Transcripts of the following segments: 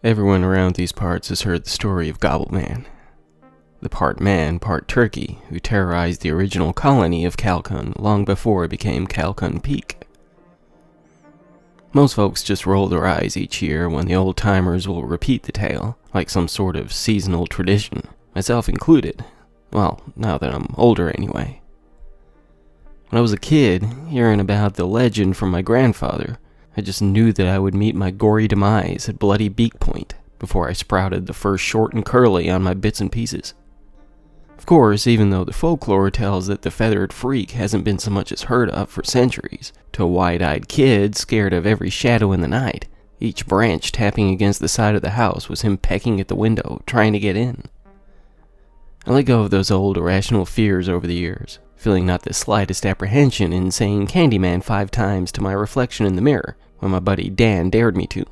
Everyone around these parts has heard the story of Gobbleman, the part man, part turkey who terrorized the original colony of Kalkun long before it became Kalkun Peak. Most folks just roll their eyes each year when the old-timers will repeat the tale, like some sort of seasonal tradition, myself included. Well, now that I'm older anyway. When I was a kid, hearing about the legend from my grandfather, I just knew that I would meet my gory demise at Bloody Beak Point before I sprouted the first short and curly on my bits and pieces. Of course, even though the folklore tells that the feathered freak hasn't been so much as heard of for centuries, to a wide-eyed kid scared of every shadow in the night, each branch tapping against the side of the house was him pecking at the window, trying to get in. I let go of those old irrational fears over the years, feeling not the slightest apprehension in saying Candyman 5 times to my reflection in the mirror when my buddy Dan dared me to.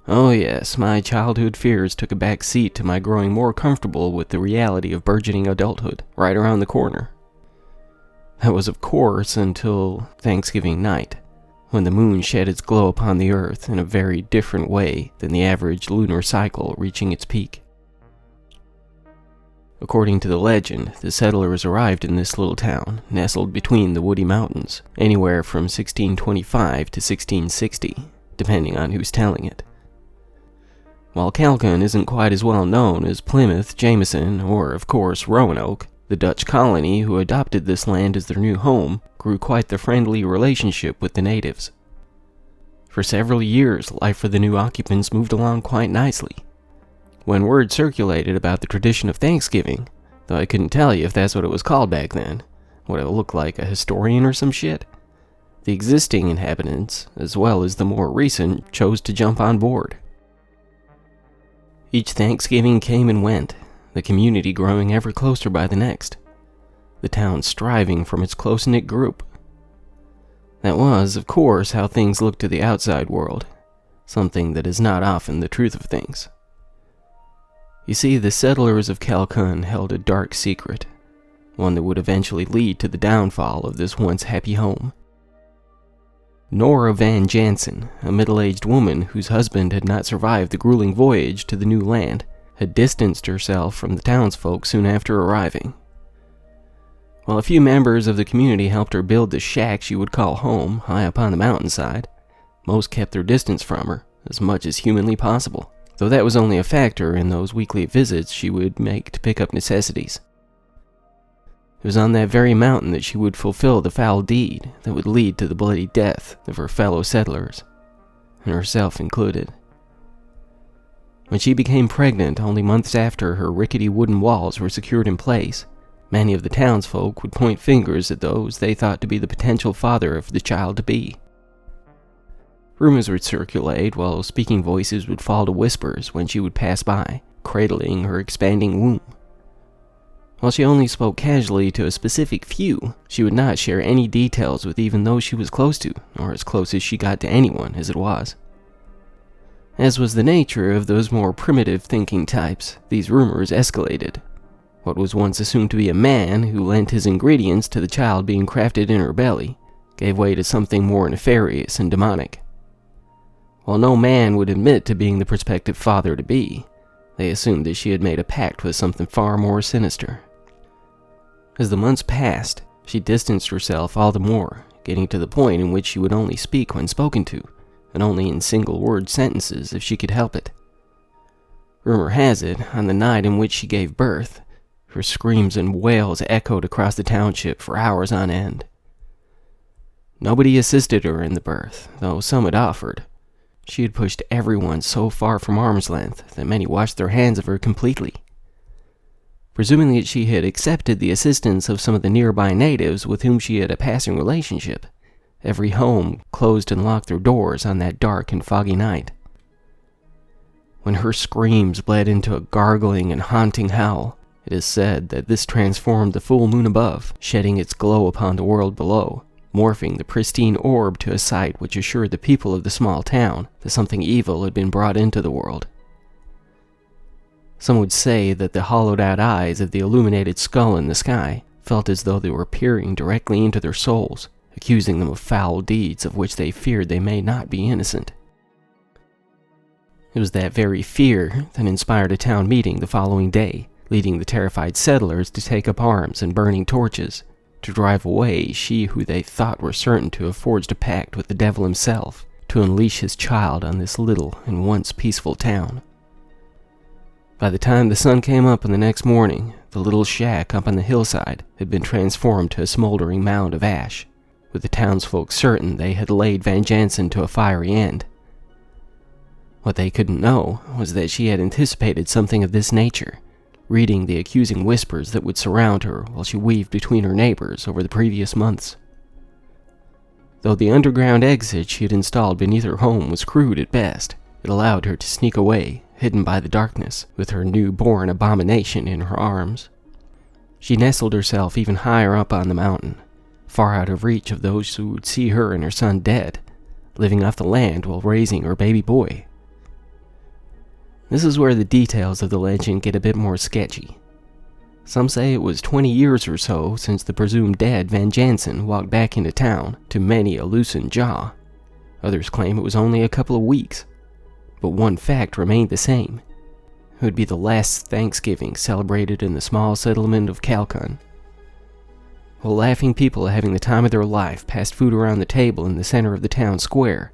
Oh yes, my childhood fears took a back seat to my growing more comfortable with the reality of burgeoning adulthood right around the corner. That was of course until Thanksgiving night, when the moon shed its glow upon the earth in a very different way than the average lunar cycle reaching its peak. According to the legend, the settlers arrived in this little town, nestled between the woody mountains, anywhere from 1625 to 1660, depending on who's telling it. While Kalkun isn't quite as well known as Plymouth, Jameson, or of course Roanoke, the Dutch colony who adopted this land as their new home grew quite the friendly relationship with the natives. For several years, life for the new occupants moved along quite nicely. When word circulated about the tradition of Thanksgiving, though I couldn't tell you if that's what it was called back then, would I look like a historian or some shit? The existing inhabitants, as well as the more recent, chose to jump on board. Each Thanksgiving came and went, the community growing ever closer by the next, the town striving from its close-knit group. That was, of course, how things looked to the outside world, something that is not often the truth of things. You see, the settlers of Kalkun held a dark secret, one that would eventually lead to the downfall of this once happy home. Nora Van Jansen, a middle-aged woman whose husband had not survived the grueling voyage to the new land, had distanced herself from the townsfolk soon after arriving. While a few members of the community helped her build the shack she would call home high up on the mountainside, most kept their distance from her, as much as humanly possible, though that was only a factor in those weekly visits she would make to pick up necessities. It was on that very mountain that she would fulfill the foul deed that would lead to the bloody death of her fellow settlers, and herself included. When she became pregnant only months after her rickety wooden walls were secured in place, many of the townsfolk would point fingers at those they thought to be the potential father of the child-to-be. Rumors would circulate, while speaking voices would fall to whispers when she would pass by, cradling her expanding womb. While she only spoke casually to a specific few, she would not share any details with even those she was close to, or as close as she got to anyone as it was. As was the nature of those more primitive thinking types, these rumors escalated. What was once assumed to be a man who lent his ingredients to the child being crafted in her belly gave way to something more nefarious and demonic. While no man would admit to being the prospective father-to-be, they assumed that she had made a pact with something far more sinister. As the months passed, she distanced herself all the more, getting to the point in which she would only speak when spoken to, and only in single-word sentences if she could help it. Rumor has it, on the night in which she gave birth, her screams and wails echoed across the township for hours on end. Nobody assisted her in the birth, though some had offered. She had pushed everyone so far from arm's length that many washed their hands of her completely. Presuming that she had accepted the assistance of some of the nearby natives with whom she had a passing relationship, every home closed and locked their doors on that dark and foggy night. When her screams bled into a gargling and haunting howl, it is said that this transformed the full moon above, shedding its glow upon the world below, morphing the pristine orb to a sight which assured the people of the small town that something evil had been brought into the world. Some would say that the hollowed-out eyes of the illuminated skull in the sky felt as though they were peering directly into their souls, accusing them of foul deeds of which they feared they may not be innocent. It was that very fear that inspired a town meeting the following day, leading the terrified settlers to take up arms and burning torches, to drive away she who they thought were certain to have forged a pact with the devil himself, to unleash his child on this little and once peaceful town. By the time the sun came up on the next morning, the little shack up on the hillside had been transformed to a smoldering mound of ash, with the townsfolk certain they had laid Van Jansen to a fiery end. What they couldn't know was that she had anticipated something of this nature, reading the accusing whispers that would surround her while she weaved between her neighbors over the previous months. Though the underground exit she had installed beneath her home was crude at best, it allowed her to sneak away, hidden by the darkness, with her newborn abomination in her arms. She nestled herself even higher up on the mountain, far out of reach of those who would see her and her son dead, living off the land while raising her baby boy. This is where the details of the legend get a bit more sketchy. Some say it was 20 years or so since the presumed dead Van Jansen walked back into town to many a loosened jaw. Others claim it was only a couple of weeks. But one fact remained the same. It would be the last Thanksgiving celebrated in the small settlement of Kalkun. While laughing people having the time of their life passed food around the table in the center of the town square,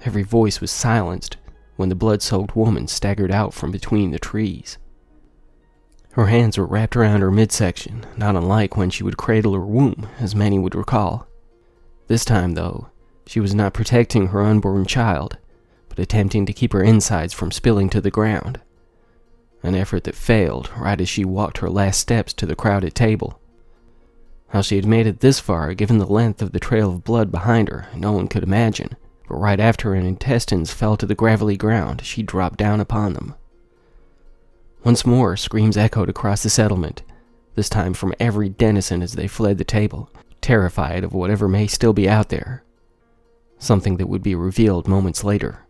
every voice was silenced when the blood-soaked woman staggered out from between the trees. Her hands were wrapped around her midsection, not unlike when she would cradle her womb, as many would recall. This time, though, she was not protecting her unborn child, but attempting to keep her insides from spilling to the ground. An effort that failed right as she walked her last steps to the crowded table. How she had made it this far, given the length of the trail of blood behind her, no one could imagine. But right after her intestines fell to the gravelly ground, she dropped down upon them. Once more, screams echoed across the settlement, this time from every denizen as they fled the table, terrified of whatever may still be out there. Something that would be revealed moments later.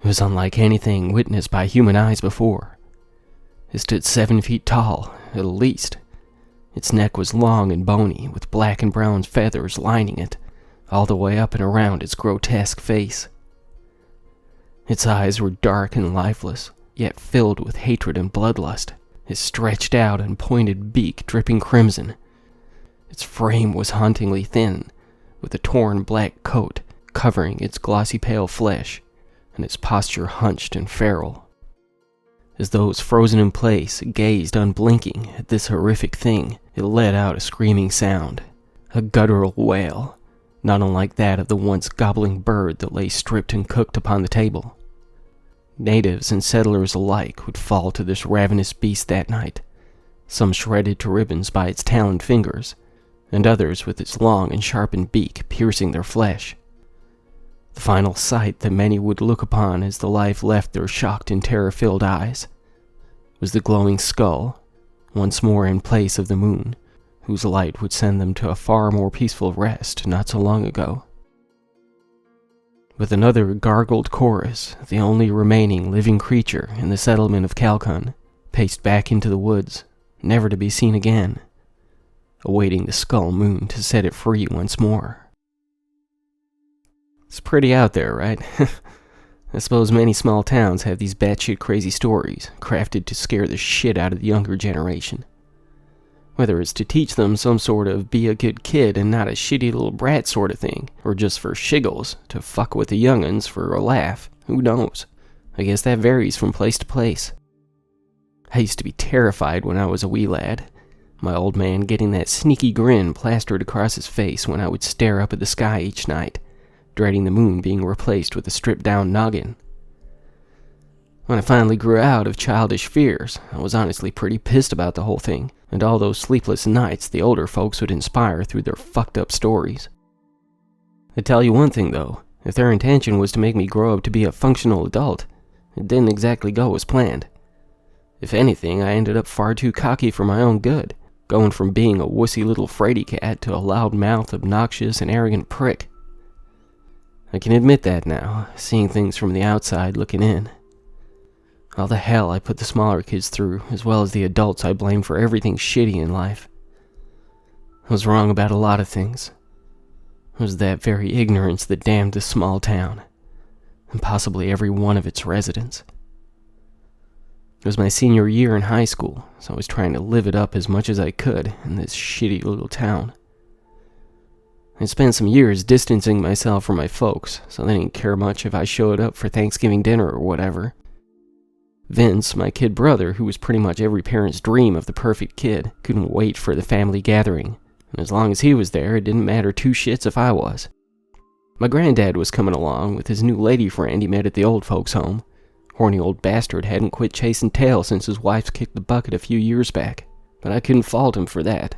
It was unlike anything witnessed by human eyes before. It stood 7 feet tall, at least. Its neck was long and bony, with black and brown feathers lining it, all the way up and around its grotesque face. Its eyes were dark and lifeless, yet filled with hatred and bloodlust, its stretched out and pointed beak dripping crimson. Its frame was hauntingly thin, with a torn black coat covering its glossy pale flesh, and its posture hunched and feral. As those frozen in place gazed unblinking at this horrific thing, it let out a screaming sound, a guttural wail, not unlike that of the once gobbling bird that lay stripped and cooked upon the table. Natives and settlers alike would fall to this ravenous beast that night, some shredded to ribbons by its taloned fingers, and others with its long and sharpened beak piercing their flesh. The final sight that many would look upon as the life left their shocked and terror-filled eyes was the glowing skull, once more in place of the moon, whose light would send them to a far more peaceful rest not so long ago. With another gargled chorus, the only remaining living creature in the settlement of Kalkun paced back into the woods, never to be seen again, awaiting the skull moon to set it free once more. It's pretty out there, right? I suppose many small towns have these batshit crazy stories, crafted to scare the shit out of the younger generation. Whether it's to teach them some sort of be a good kid and not a shitty little brat sort of thing, or just for shiggles, to fuck with the young'uns for a laugh, who knows? I guess that varies from place to place. I used to be terrified when I was a wee lad, my old man getting that sneaky grin plastered across his face when I would stare up at the sky each night, dreading the moon being replaced with a stripped-down noggin. When I finally grew out of childish fears, I was honestly pretty pissed about the whole thing, and all those sleepless nights the older folks would inspire through their fucked-up stories. I tell you one thing, though, if their intention was to make me grow up to be a functional adult, it didn't exactly go as planned. If anything, I ended up far too cocky for my own good, going from being a wussy little fraidy cat to a loud-mouthed, obnoxious, and arrogant prick. I can admit that now, seeing things from the outside looking in. All the hell I put the smaller kids through, as well as the adults I blamed for everything shitty in life. I was wrong about a lot of things. It was that very ignorance that damned this small town. and possibly every one of its residents. It was my senior year in high school, so I was trying to live it up as much as I could in this shitty little town. I spent some years distancing myself from my folks, so they didn't care much if I showed up for Thanksgiving dinner or whatever. Vince, my kid brother, who was pretty much every parent's dream of the perfect kid, couldn't wait for the family gathering, and as long as he was there, it didn't matter two shits if I was. My granddad was coming along with his new lady friend he met at the old folks' home. Horny old bastard hadn't quit chasing tail since his wife kicked the bucket a few years back, but I couldn't fault him for that.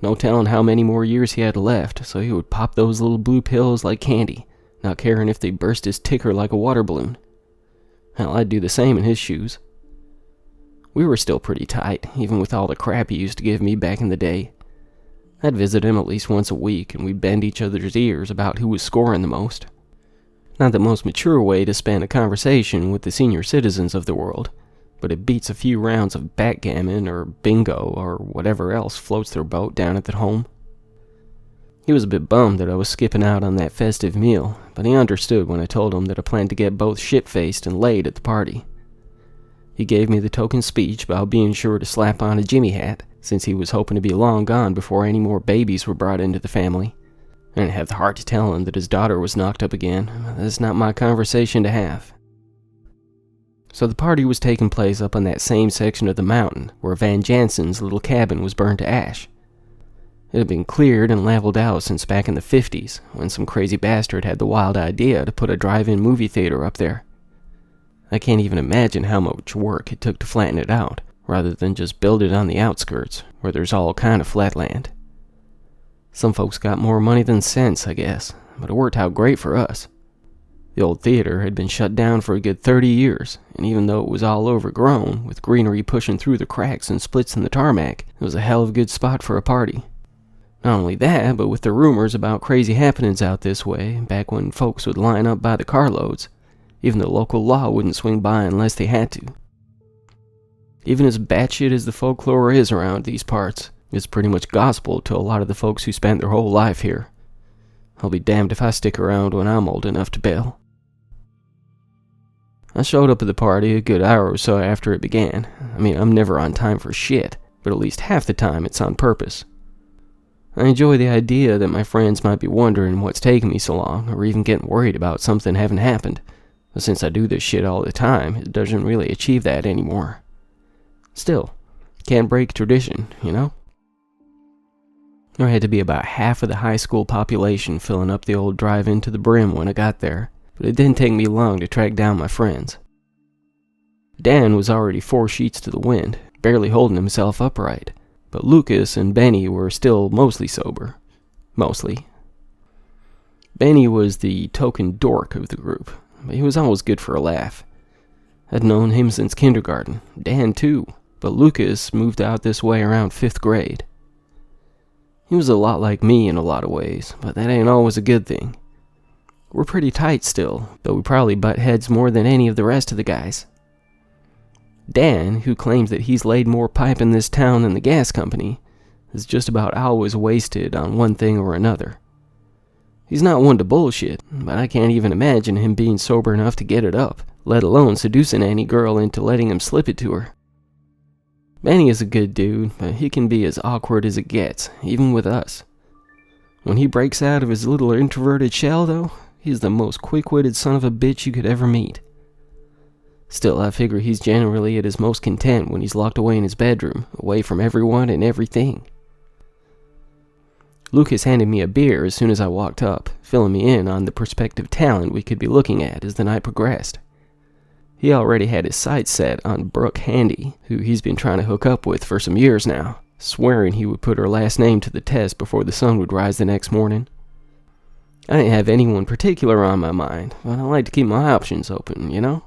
No telling how many more years he had left, so he would pop those little blue pills like candy, not caring if they burst his ticker like a water balloon. Hell, I'd do the same in his shoes. We were still pretty tight, even with all the crap he used to give me back in the day. I'd visit him at least once a week, and we'd bend each other's ears about who was scoring the most. Not the most mature way to span a conversation with the senior citizens of the world, but it beats a few rounds of backgammon or bingo or whatever else floats their boat down at the home. He was a bit bummed that I was skipping out on that festive meal, but he understood when I told him that I planned to get both shit-faced and laid at the party. He gave me the token speech about being sure to slap on a Jimmy hat, since he was hoping to be long gone before any more babies were brought into the family. I didn't have the heart to tell him that his daughter was knocked up again. That's not my conversation to have. So the party was taking place up on that same section of the mountain where Van Jansen's little cabin was burned to ash. It had been cleared and leveled out since back in the 50s, when some crazy bastard had the wild idea to put a drive-in movie theater up there. I can't even imagine how much work it took to flatten it out, rather than just build it on the outskirts, where there's all kind of flat land. Some folks got more money than sense, I guess, but it worked out great for us. The old theater had been shut down for a good 30 years, and even though it was all overgrown, with greenery pushing through the cracks and splits in the tarmac, it was a hell of a good spot for a party. Not only that, but with the rumors about crazy happenings out this way, back when folks would line up by the carloads, even the local law wouldn't swing by unless they had to. Even as batshit as the folklore is around these parts, it's pretty much gospel to a lot of the folks who spent their whole life here. I'll be damned if I stick around when I'm old enough to bail. I showed up at the party a good hour or so after it began. I mean, I'm never on time for shit, but at least half the time it's on purpose. I enjoy the idea that my friends might be wondering what's taking me so long, or even getting worried about something having happened. But since I do this shit all the time, it doesn't really achieve that anymore. Still, can't break tradition, you know? There had to be about half of the high school population filling up the old drive-in to the brim when I got there, but it didn't take me long to track down my friends. Dan was already 4 sheets to the wind, barely holding himself upright, but Lucas and Benny were still mostly sober. Mostly. Benny was the token dork of the group, but he was always good for a laugh. I'd known him since kindergarten, Dan too, but Lucas moved out this way around 5th grade. He was a lot like me in a lot of ways, but that ain't always a good thing. We're pretty tight still, though we probably butt heads more than any of the rest of the guys. Dan, who claims that he's laid more pipe in this town than the gas company, is just about always wasted on one thing or another. He's not one to bullshit, but I can't even imagine him being sober enough to get it up, let alone seducing any girl into letting him slip it to her. Benny is a good dude, but he can be as awkward as it gets, even with us. When he breaks out of his little introverted shell, though, he's the most quick-witted son of a bitch you could ever meet. Still, I figure he's generally at his most content when he's locked away in his bedroom, away from everyone and everything. Lucas handed me a beer as soon as I walked up, filling me in on the prospective talent we could be looking at as the night progressed. He already had his sights set on Brooke Handy, who he's been trying to hook up with for some years now, swearing he would put her last name to the test before the sun would rise the next morning. I didn't have anyone particular on my mind, but I like to keep my options open, you know?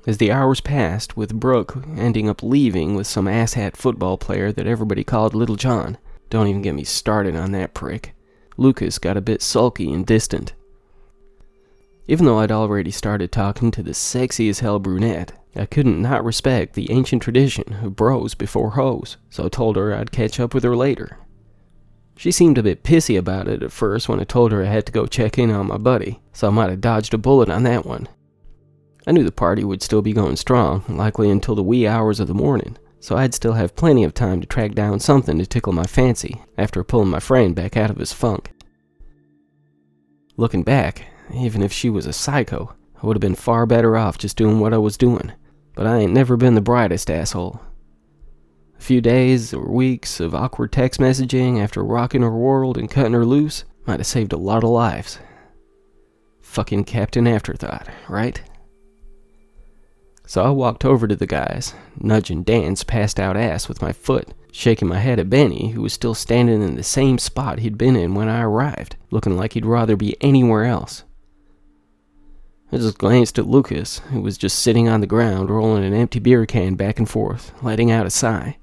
As the hours passed, with Brooke ending up leaving with some asshat football player that everybody called Little John, don't even get me started on that prick, Lucas got a bit sulky and distant. Even though I'd already started talking to the sexy-as-hell brunette, I couldn't not respect the ancient tradition of bros before hoes, so I told her I'd catch up with her later. She seemed a bit pissy about it at first when I told her I had to go check in on my buddy, so I might have dodged a bullet on that one. I knew the party would still be going strong, likely until the wee hours of the morning, so I'd still have plenty of time to track down something to tickle my fancy after pulling my friend back out of his funk. Looking back, even if she was a psycho, I would have been far better off just doing what I was doing, but I ain't never been the brightest asshole. A few days or weeks of awkward text messaging after rocking her world and cutting her loose might have saved a lot of lives. Fucking Captain Afterthought, right? So I walked over to the guys, nudging Dan's passed out ass with my foot, shaking my head at Benny, who was still standing in the same spot he'd been in when I arrived, looking like he'd rather be anywhere else. I just glanced at Lucas, who was just sitting on the ground rolling an empty beer can back and forth, letting out a sigh.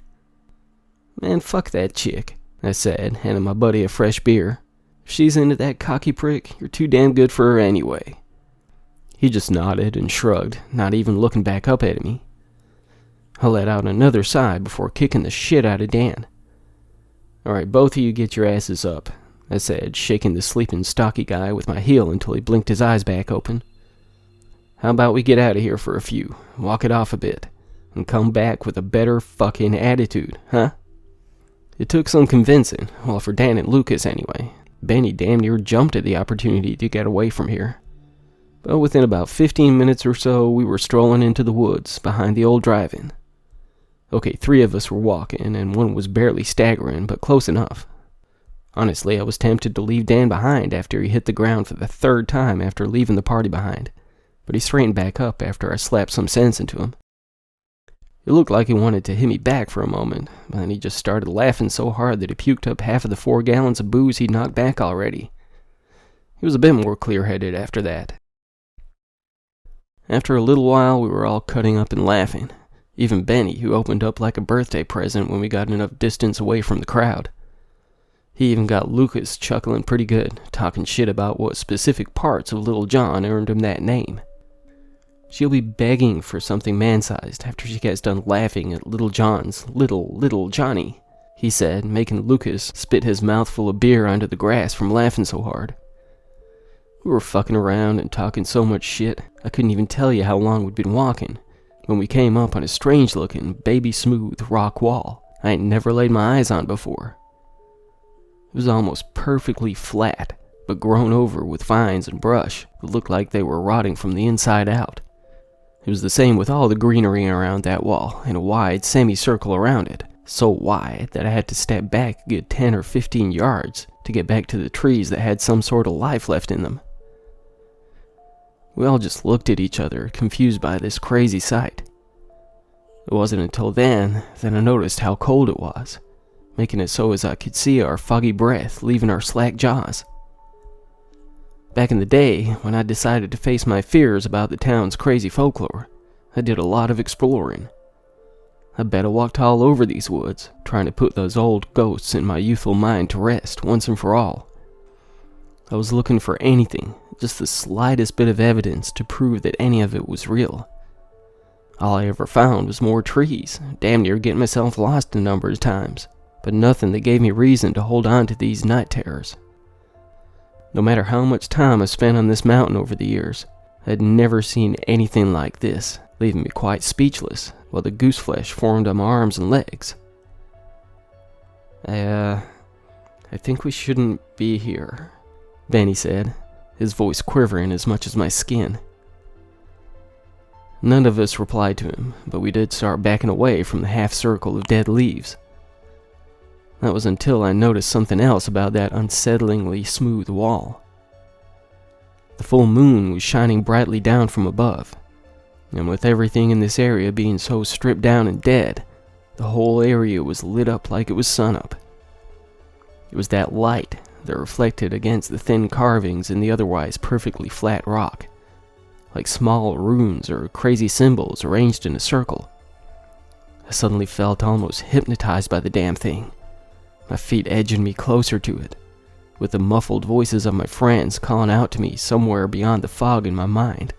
"Man, fuck that chick," I said, handing my buddy a fresh beer. "If she's into that cocky prick, you're too damn good for her anyway." He just nodded and shrugged, not even looking back up at me. I let out another sigh before kicking the shit out of Dan. "Alright, both of you get your asses up," I said, shaking the sleeping stocky guy with my heel until he blinked his eyes back open. "How about we get out of here for a few, walk it off a bit, and come back with a better fucking attitude, huh?" It took some convincing, well, for Dan and Lucas anyway. Benny damn near jumped at the opportunity to get away from here. But within about 15 minutes or so, we were strolling into the woods behind the old drive-in. Okay, 3 of us were walking, and one was barely staggering, but close enough. Honestly, I was tempted to leave Dan behind after he hit the ground for the 3rd time after leaving the party behind, but he straightened back up after I slapped some sense into him. It looked like he wanted to hit me back for a moment, but then he just started laughing so hard that he puked up half of the 4 gallons of booze he'd knocked back already. He was a bit more clear-headed after that. After a little while, we were all cutting up and laughing. Even Benny, who opened up like a birthday present when we got enough distance away from the crowd. He even got Lucas chuckling pretty good, talking shit about what specific parts of Little John earned him that name. She'll be begging for something man-sized after she gets done laughing at Little John's little Johnny, he said, making Lucas spit his mouthful of beer onto the grass from laughing so hard. We were fucking around and talking so much shit, I couldn't even tell you how long we'd been walking, when we came up on a strange-looking, baby-smooth rock wall I ain't never laid my eyes on before. It was almost perfectly flat, but grown over with vines and brush that looked like they were rotting from the inside out. It was the same with all the greenery around that wall, in a wide semicircle around it, so wide that I had to step back a good 10 or 15 yards to get back to the trees that had some sort of life left in them. We all just looked at each other, confused by this crazy sight. It wasn't until then that I noticed how cold it was, making it so as I could see our foggy breath leaving our slack jaws. Back in the day, when I decided to face my fears about the town's crazy folklore, I did a lot of exploring. I bet I walked all over these woods, trying to put those old ghosts in my youthful mind to rest once and for all. I was looking for anything, just the slightest bit of evidence to prove that any of it was real. All I ever found was more trees, damn near getting myself lost a number of times, but nothing that gave me reason to hold on to these night terrors. No matter how much time I spent on this mountain over the years, I had never seen anything like this, leaving me quite speechless while the goose flesh formed on my arms and legs. I think we shouldn't be here, Benny said, his voice quivering as much as my skin. None of us replied to him, but we did start backing away from the half-circle of dead leaves. That was until I noticed something else about that unsettlingly smooth wall. The full moon was shining brightly down from above, and with everything in this area being so stripped down and dead, the whole area was lit up like it was sunup. It was that light that reflected against the thin carvings in the otherwise perfectly flat rock, like small runes or crazy symbols arranged in a circle. I suddenly felt almost hypnotized by the damn thing, my feet edging me closer to it, with the muffled voices of my friends calling out to me somewhere beyond the fog in my mind.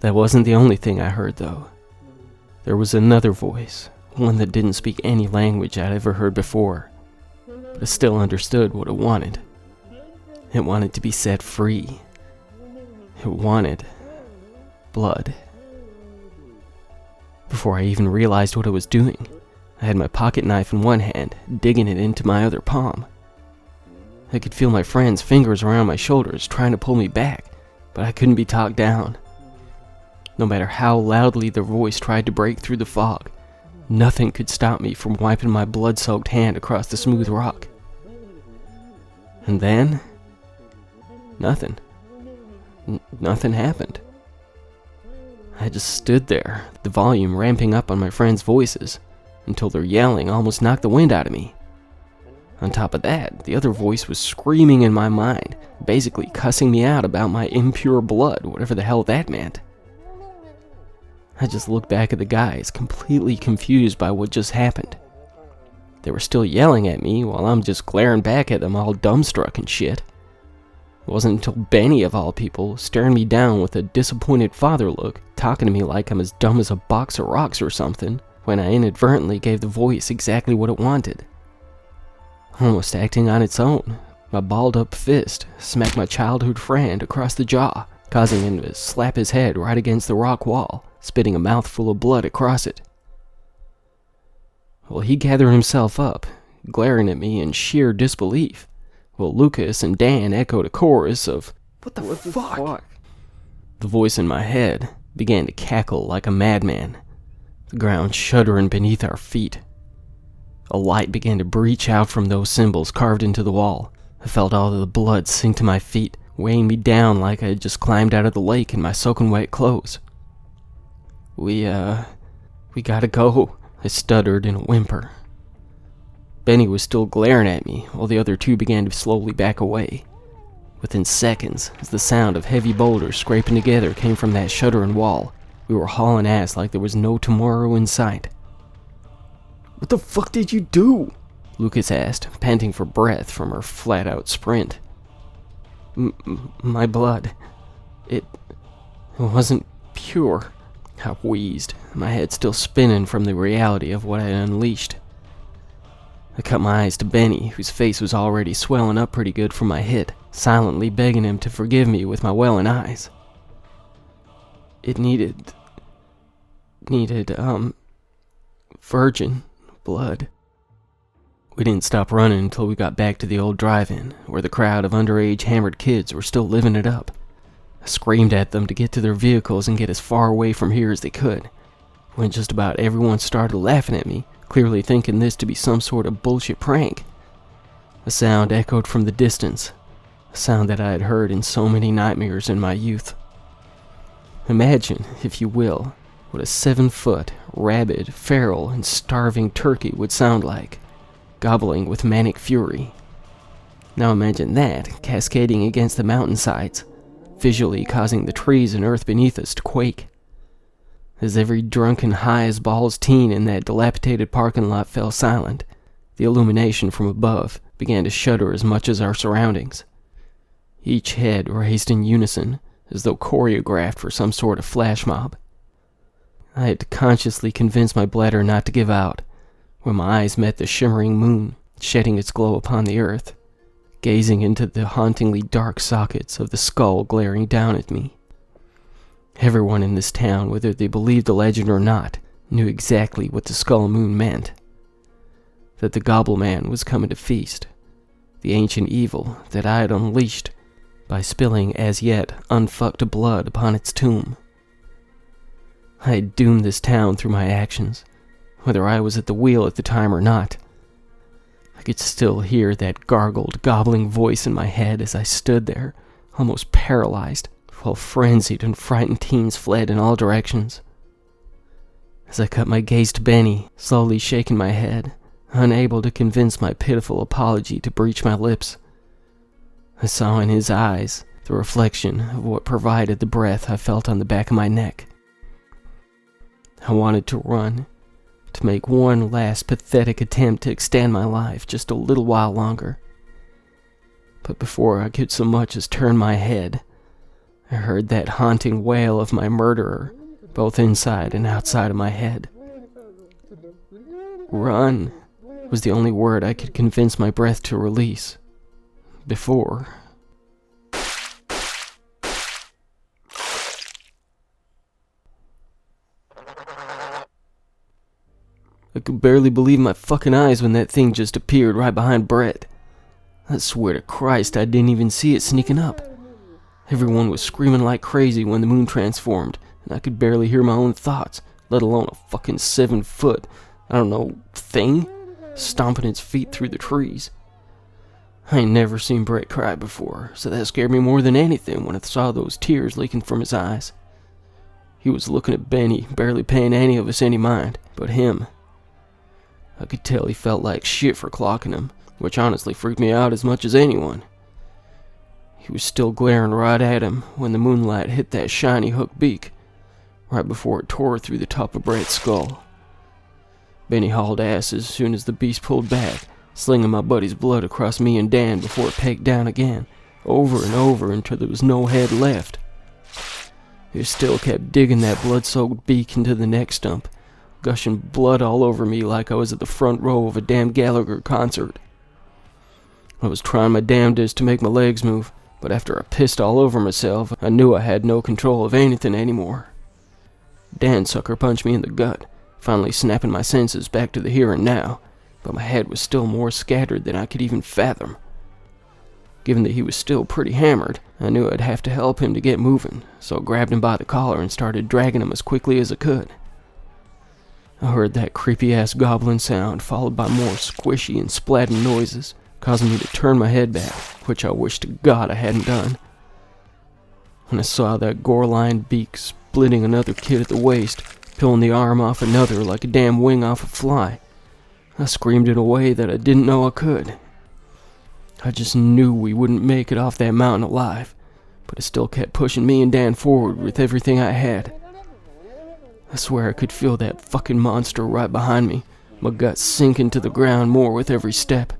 That wasn't the only thing I heard, though. There was another voice, one that didn't speak any language I'd ever heard before. but I still understood what it wanted. It wanted to be set free. It wanted blood. Before I even realized what I was doing, I had my pocket knife in one hand, digging it into my other palm. I could feel my friend's fingers around my shoulders trying to pull me back, but I couldn't be talked down. No matter how loudly their voice tried to break through the fog, nothing could stop me from wiping my blood-soaked hand across the smooth rock. And then, nothing. Nothing happened. I just stood there, the volume ramping up on my friends' voices, until their yelling almost knocked the wind out of me. On top of that, the other voice was screaming in my mind, basically cussing me out about my impure blood, whatever the hell that meant. I just looked back at the guys, completely confused by what just happened. They were still yelling at me while I'm just glaring back at them all dumbstruck and shit. It wasn't until Benny, of all people, staring me down with a disappointed father look, talking to me like I'm as dumb as a box of rocks or something, when I inadvertently gave the voice exactly what it wanted. Almost acting on its own, my balled-up fist smacked my childhood friend across the jaw, causing him to slap his head right against the rock wall, spitting a mouthful of blood across it. Well, he gathered himself up, glaring at me in sheer disbelief, while Lucas and Dan echoed a chorus of, "What the fuck?" The voice in my head began to cackle like a madman, the ground shuddering beneath our feet. A light began to breach out from those symbols carved into the wall. I felt all of the blood sink to my feet, weighing me down like I had just climbed out of the lake in my soaking wet clothes. We gotta go," I stuttered in a whimper. Benny was still glaring at me, while the other two began to slowly back away. Within seconds, as the sound of heavy boulders scraping together came from that shuddering wall, we were hauling ass like there was no tomorrow in sight. "What the fuck did you do?" Lucas asked, panting for breath from her flat-out sprint. My blood. It wasn't pure," I wheezed, my head still spinning from the reality of what I had unleashed. I cut my eyes to Benny, whose face was already swelling up pretty good from my hit, silently begging him to forgive me with my welling eyes. It needed, virgin blood. We didn't stop running until we got back to the old drive-in, where the crowd of underage hammered kids were still living it up. I screamed at them to get to their vehicles and get as far away from here as they could, when just about everyone started laughing at me, clearly thinking this to be some sort of bullshit prank. A sound echoed from the distance, a sound that I had heard in so many nightmares in my youth. Imagine, if you will, what a 7-foot, rabid, feral, and starving turkey would sound like, gobbling with manic fury. Now imagine that cascading against the mountainsides, visually causing the trees and earth beneath us to quake. As every drunken high-as-balls teen in that dilapidated parking lot fell silent, the illumination from above began to shudder as much as our surroundings. Each head raised in unison, as though choreographed for some sort of flash mob. I had to consciously convince my bladder not to give out, when my eyes met the shimmering moon, shedding its glow upon the earth, gazing into the hauntingly dark sockets of the skull glaring down at me. Everyone in this town, whether they believed the legend or not, knew exactly what the skull moon meant. That the Gobbleman was coming to feast, the ancient evil that I had unleashed by spilling as yet unfucked blood upon its tomb. I had doomed this town through my actions, whether I was at the wheel at the time or not. I could still hear that gargled, gobbling voice in my head as I stood there, almost paralyzed, while frenzied and frightened teens fled in all directions. As I cut my gaze to Benny, slowly shaking my head, unable to convince my pitiful apology to breach my lips, I saw in his eyes the reflection of what provided the breath I felt on the back of my neck. I wanted to run, to make one last pathetic attempt to extend my life just a little while longer. But before I could so much as turn my head, I heard that haunting wail of my murderer, both inside and outside of my head. "Run! was the only word I could convince my breath to release. Before. I could barely believe my fucking eyes when that thing just appeared right behind Brett. I swear to Christ I didn't even see it sneaking up. Everyone was screaming like crazy when the moon transformed, and I could barely hear my own thoughts, let alone a fucking 7-foot, thing, stomping its feet through the trees. I ain't never seen Brett cry before, so that scared me more than anything when I saw those tears leaking from his eyes. He was looking at Benny, barely paying any of us any mind, but him. I could tell he felt like shit for clocking him, which honestly freaked me out as much as anyone. He was still glaring right at him when the moonlight hit that shiny hook beak, right before it tore through the top of Brett's skull. Benny hauled ass as soon as the beast pulled back, slinging my buddy's blood across me and Dan before it pegged down again, over and over until there was no head left. He still kept digging that blood-soaked beak into the neck stump, gushing blood all over me like I was at the front row of a damn Gallagher concert. I was trying my damnedest to make my legs move, but after I pissed all over myself, I knew I had no control of anything anymore. Dan sucker punched me in the gut, finally snapping my senses back to the here and now, but my head was still more scattered than I could even fathom. Given that he was still pretty hammered, I knew I'd have to help him to get moving, so I grabbed him by the collar and started dragging him as quickly as I could. I heard that creepy-ass gobbling sound, followed by more squishy and splatting noises, causing me to turn my head back, which I wish to God I hadn't done. When I saw that gore-lined beak splitting another kid at the waist, peeling the arm off another like a damn wing off a fly, I screamed in a way that I didn't know I could. I just knew we wouldn't make it off that mountain alive, but it still kept pushing me and Dan forward with everything I had. I swear I could feel that fucking monster right behind me, my gut sinking to the ground more with every step.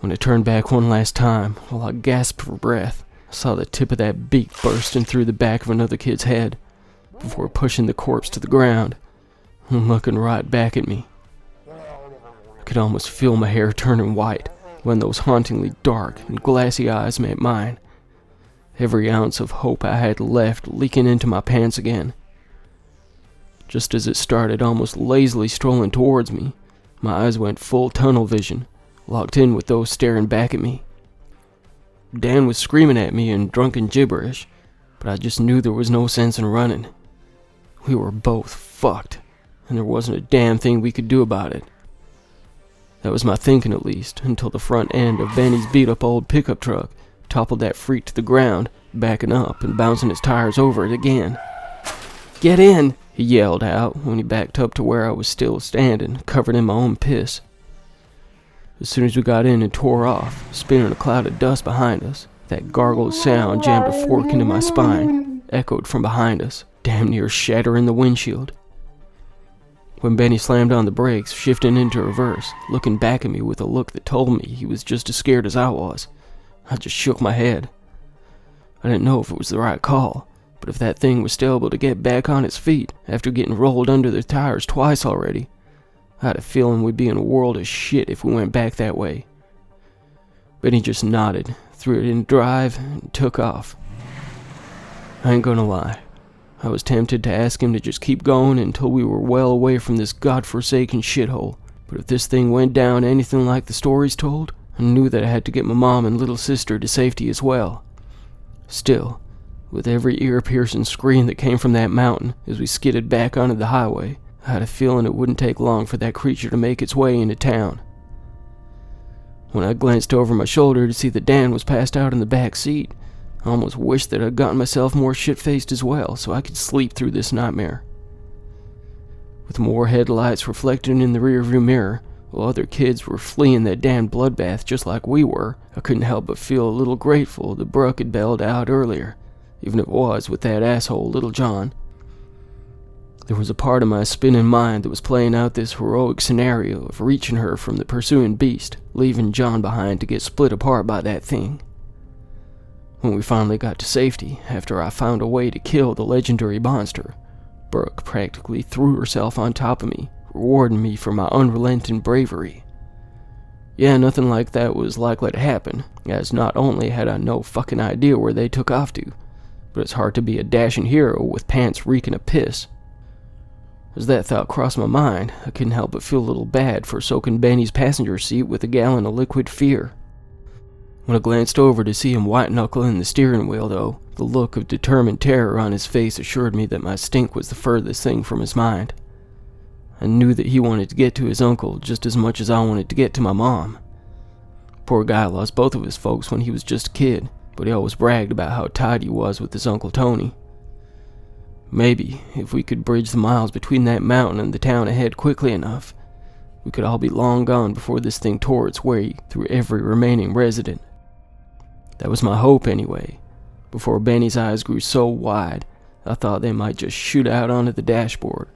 When I turned back one last time, while I gasped for breath, I saw the tip of that beak bursting through the back of another kid's head, before pushing the corpse to the ground and looking right back at me. I could almost feel my hair turning white when those hauntingly dark and glassy eyes met mine, every ounce of hope I had left leaking into my pants again. Just as it started almost lazily strolling towards me, my eyes went full tunnel vision, locked in with those staring back at me. Dan was screaming at me in drunken gibberish, but I just knew there was no sense in running. We were both fucked, and there wasn't a damn thing we could do about it. That was my thinking at least, until the front end of Benny's beat-up old pickup truck toppled that freak to the ground, backing up and bouncing his tires over it again. "Get in!" he yelled out when he backed up to where I was still standing, covered in my own piss. As soon as we got in and tore off, spinning a cloud of dust behind us, that gargled sound jammed a fork into my spine, echoed from behind us, damn near shattering the windshield. When Benny slammed on the brakes, shifting into reverse, looking back at me with a look that told me he was just as scared as I was, I just shook my head. I didn't know if it was the right call, but if that thing was still able to get back on its feet after getting rolled under the tires twice already, I had a feeling we'd be in a world of shit if we went back that way. Benny just nodded, threw it in drive, and took off. I ain't gonna lie. I was tempted to ask him to just keep going until we were well away from this godforsaken shithole, but if this thing went down anything like the stories told, I knew that I had to get my mom and little sister to safety as well. Still, with every ear-piercing scream that came from that mountain as we skidded back onto the highway, I had a feeling it wouldn't take long for that creature to make its way into town. When I glanced over my shoulder to see that Dan was passed out in the back seat, I almost wished that I'd gotten myself more shit-faced as well so I could sleep through this nightmare. With more headlights reflected in the rearview mirror, while other kids were fleeing that damn bloodbath just like we were, I couldn't help but feel a little grateful that Brooke had bailed out earlier, even if it was with that asshole Little John. There was a part of my spinning mind that was playing out this heroic scenario of reaching her from the pursuing beast, leaving John behind to get split apart by that thing. When we finally got to safety, after I found a way to kill the legendary monster, Brooke practically threw herself on top of me, rewarding me for my unrelenting bravery. Yeah, nothing like that was likely to happen, as not only had I no fucking idea where they took off to, but it's hard to be a dashing hero with pants reeking of piss. As that thought crossed my mind, I couldn't help but feel a little bad for soaking Benny's passenger seat with a gallon of liquid fear. When I glanced over to see him white-knuckling the steering wheel, though, the look of determined terror on his face assured me that my stink was the furthest thing from his mind. I knew that he wanted to get to his uncle just as much as I wanted to get to my mom. Poor guy lost both of his folks when he was just a kid, but he always bragged about how tight he was with his Uncle Tony. Maybe, if we could bridge the miles between that mountain and the town ahead quickly enough, we could all be long gone before this thing tore its way through every remaining resident. That was my hope anyway, before Benny's eyes grew so wide I thought they might just shoot out onto the dashboard,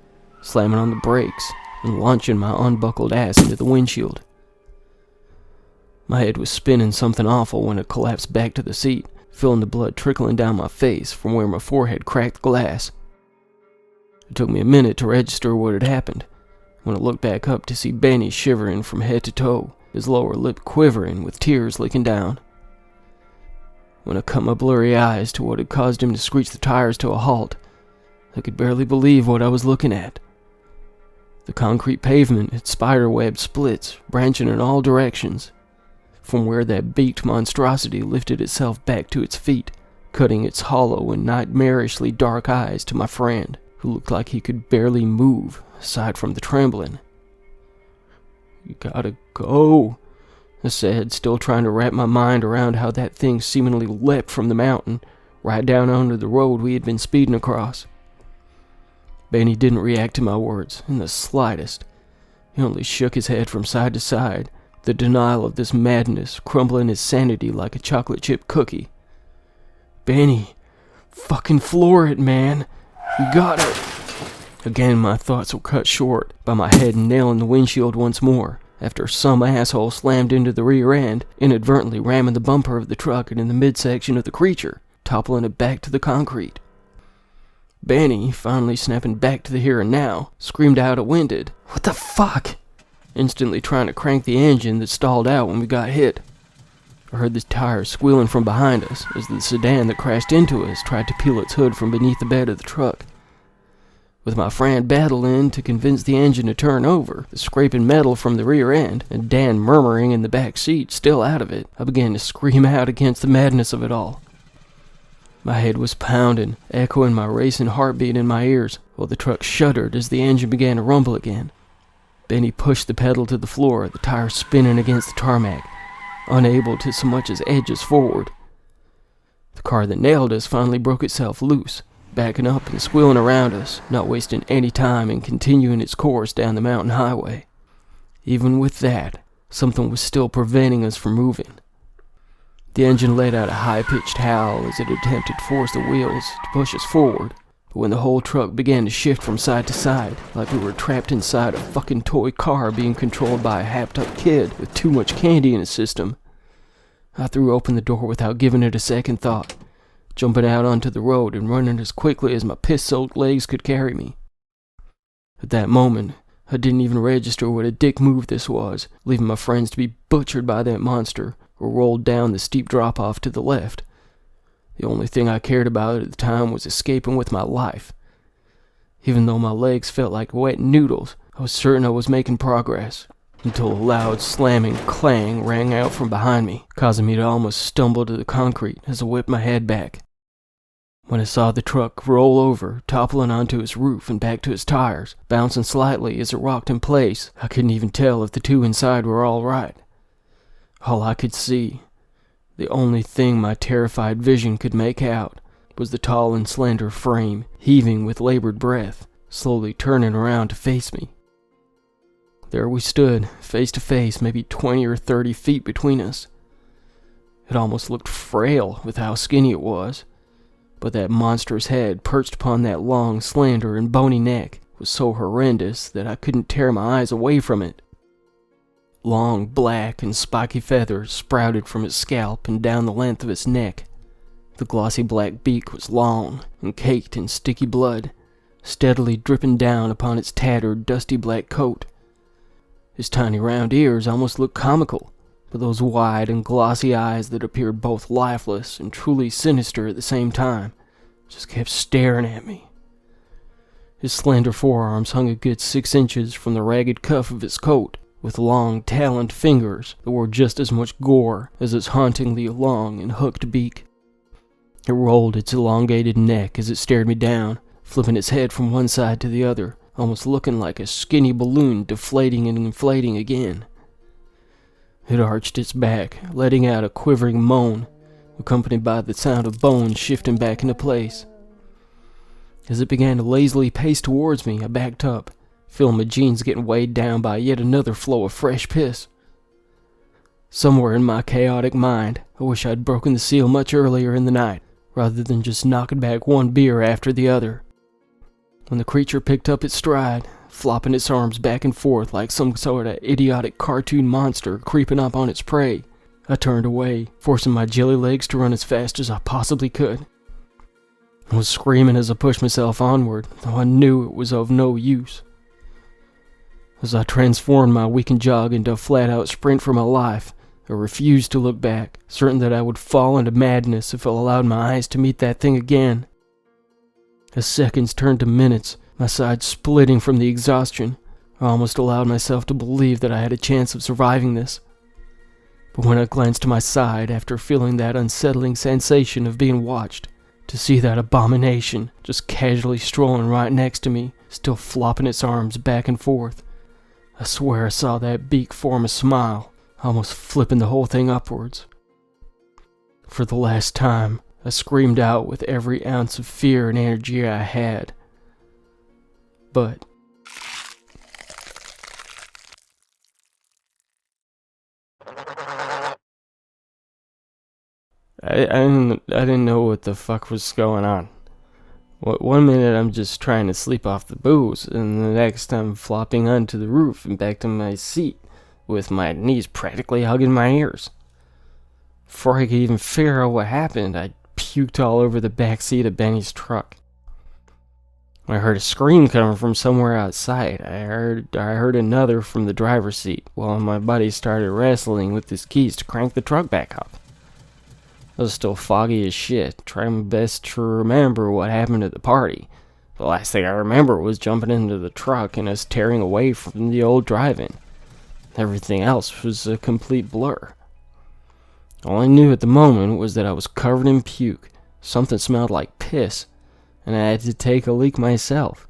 slamming on the brakes and launching my unbuckled ass into the windshield. My head was spinning something awful when it collapsed back to the seat, feeling the blood trickling down my face from where my forehead cracked the glass. It took me a minute to register what had happened, when I looked back up to see Benny shivering from head to toe, his lower lip quivering with tears leaking down. When I cut my blurry eyes to what had caused him to screech the tires to a halt, I could barely believe what I was looking at. The concrete pavement had spider-webbed splits, branching in all directions, from where that beaked monstrosity lifted itself back to its feet, cutting its hollow and nightmarishly dark eyes to my friend, who looked like he could barely move, aside from the trembling. "You gotta go," I said, still trying to wrap my mind around how that thing seemingly leapt from the mountain, right down onto the road we had been speeding across. Benny didn't react to my words in the slightest. He only shook his head from side to side, the denial of this madness crumbling his sanity like a chocolate chip cookie. "Benny, fucking floor it, man. You got it." Again, my thoughts were cut short by my head nailing the windshield once more, after some asshole slammed into the rear end, inadvertently ramming the bumper of the truck and in the midsection of the creature, toppling it back to the concrete. Benny, finally snapping back to the here and now, screamed out at winded, "What the fuck?" instantly trying to crank the engine that stalled out when we got hit. I heard the tires squealing from behind us as the sedan that crashed into us tried to peel its hood from beneath the bed of the truck. With my friend battling to convince the engine to turn over, the scraping metal from the rear end, and Dan murmuring in the back seat, still out of it, I began to scream out against the madness of it all. My head was pounding, echoing my racing heartbeat in my ears, while the truck shuddered as the engine began to rumble again. Benny pushed the pedal to the floor, the tires spinning against the tarmac, unable to so much as edge us forward. The car that nailed us finally broke itself loose, backing up and squealing around us, not wasting any time and continuing its course down the mountain highway. Even with that, something was still preventing us from moving. The engine let out a high-pitched howl as it attempted to force the wheels to push us forward, but when the whole truck began to shift from side to side, like we were trapped inside a fucking toy car being controlled by a happed-up kid with too much candy in his system, I threw open the door without giving it a second thought, jumping out onto the road and running as quickly as my piss-soaked legs could carry me. At that moment, I didn't even register what a dick move this was, leaving my friends to be butchered by that monster or rolled down the steep drop-off to the left. The only thing I cared about at the time was escaping with my life. Even though my legs felt like wet noodles, I was certain I was making progress, until a loud slamming clang rang out from behind me, causing me to almost stumble to the concrete as I whipped my head back. When I saw the truck roll over, toppling onto its roof and back to its tires, bouncing slightly as it rocked in place, I couldn't even tell if the two inside were all right. All I could see, the only thing my terrified vision could make out, was the tall and slender frame, heaving with labored breath, slowly turning around to face me. There we stood, face to face, maybe 20 or 30 feet between us. It almost looked frail with how skinny it was, but that monstrous head perched upon that long, slender, and bony neck was so horrendous that I couldn't tear my eyes away from it. Long, black, and spiky feathers sprouted from its scalp and down the length of its neck. The glossy black beak was long and caked in sticky blood, steadily dripping down upon its tattered, dusty black coat. His tiny round ears almost looked comical, but those wide and glossy eyes that appeared both lifeless and truly sinister at the same time just kept staring at me. His slender forearms hung a good 6 inches from the ragged cuff of his coat, with long, taloned fingers that wore just as much gore as its hauntingly long and hooked beak. It rolled its elongated neck as it stared me down, flipping its head from one side to the other, almost looking like a skinny balloon deflating and inflating again. It arched its back, letting out a quivering moan, accompanied by the sound of bones shifting back into place. As it began to lazily pace towards me, I backed up, feeling my jeans getting weighed down by yet another flow of fresh piss. Somewhere in my chaotic mind, I wish I'd broken the seal much earlier in the night, rather than just knocking back one beer after the other. When the creature picked up its stride, flopping its arms back and forth like some sort of idiotic cartoon monster creeping up on its prey, I turned away, forcing my jelly legs to run as fast as I possibly could. I was screaming as I pushed myself onward, though I knew it was of no use. As I transformed my weakened jog into a flat-out sprint for my life, I refused to look back, certain that I would fall into madness if I allowed my eyes to meet that thing again. As seconds turned to minutes, my sides splitting from the exhaustion, I almost allowed myself to believe that I had a chance of surviving this. But when I glanced to my side after feeling that unsettling sensation of being watched, to see that abomination just casually strolling right next to me, still flopping its arms back and forth, I swear I saw that beak form a smile, almost flipping the whole thing upwards. For the last time, I screamed out with every ounce of fear and energy I had. But I didn't know what the fuck was going on. One minute I'm just trying to sleep off the booze, and the next I'm flopping onto the roof and back to my seat, with my knees practically hugging my ears. Before I could even figure out what happened, I puked all over the back seat of Benny's truck. I heard a scream coming from somewhere outside. I heard another from the driver's seat, while my buddy started wrestling with his keys to crank the truck back up. I was still foggy as shit, trying my best to remember what happened at the party. The last thing I remember was jumping into the truck and us tearing away from the old drive-in. Everything else was a complete blur. All I knew at the moment was that I was covered in puke, something smelled like piss, and I had to take a leak myself.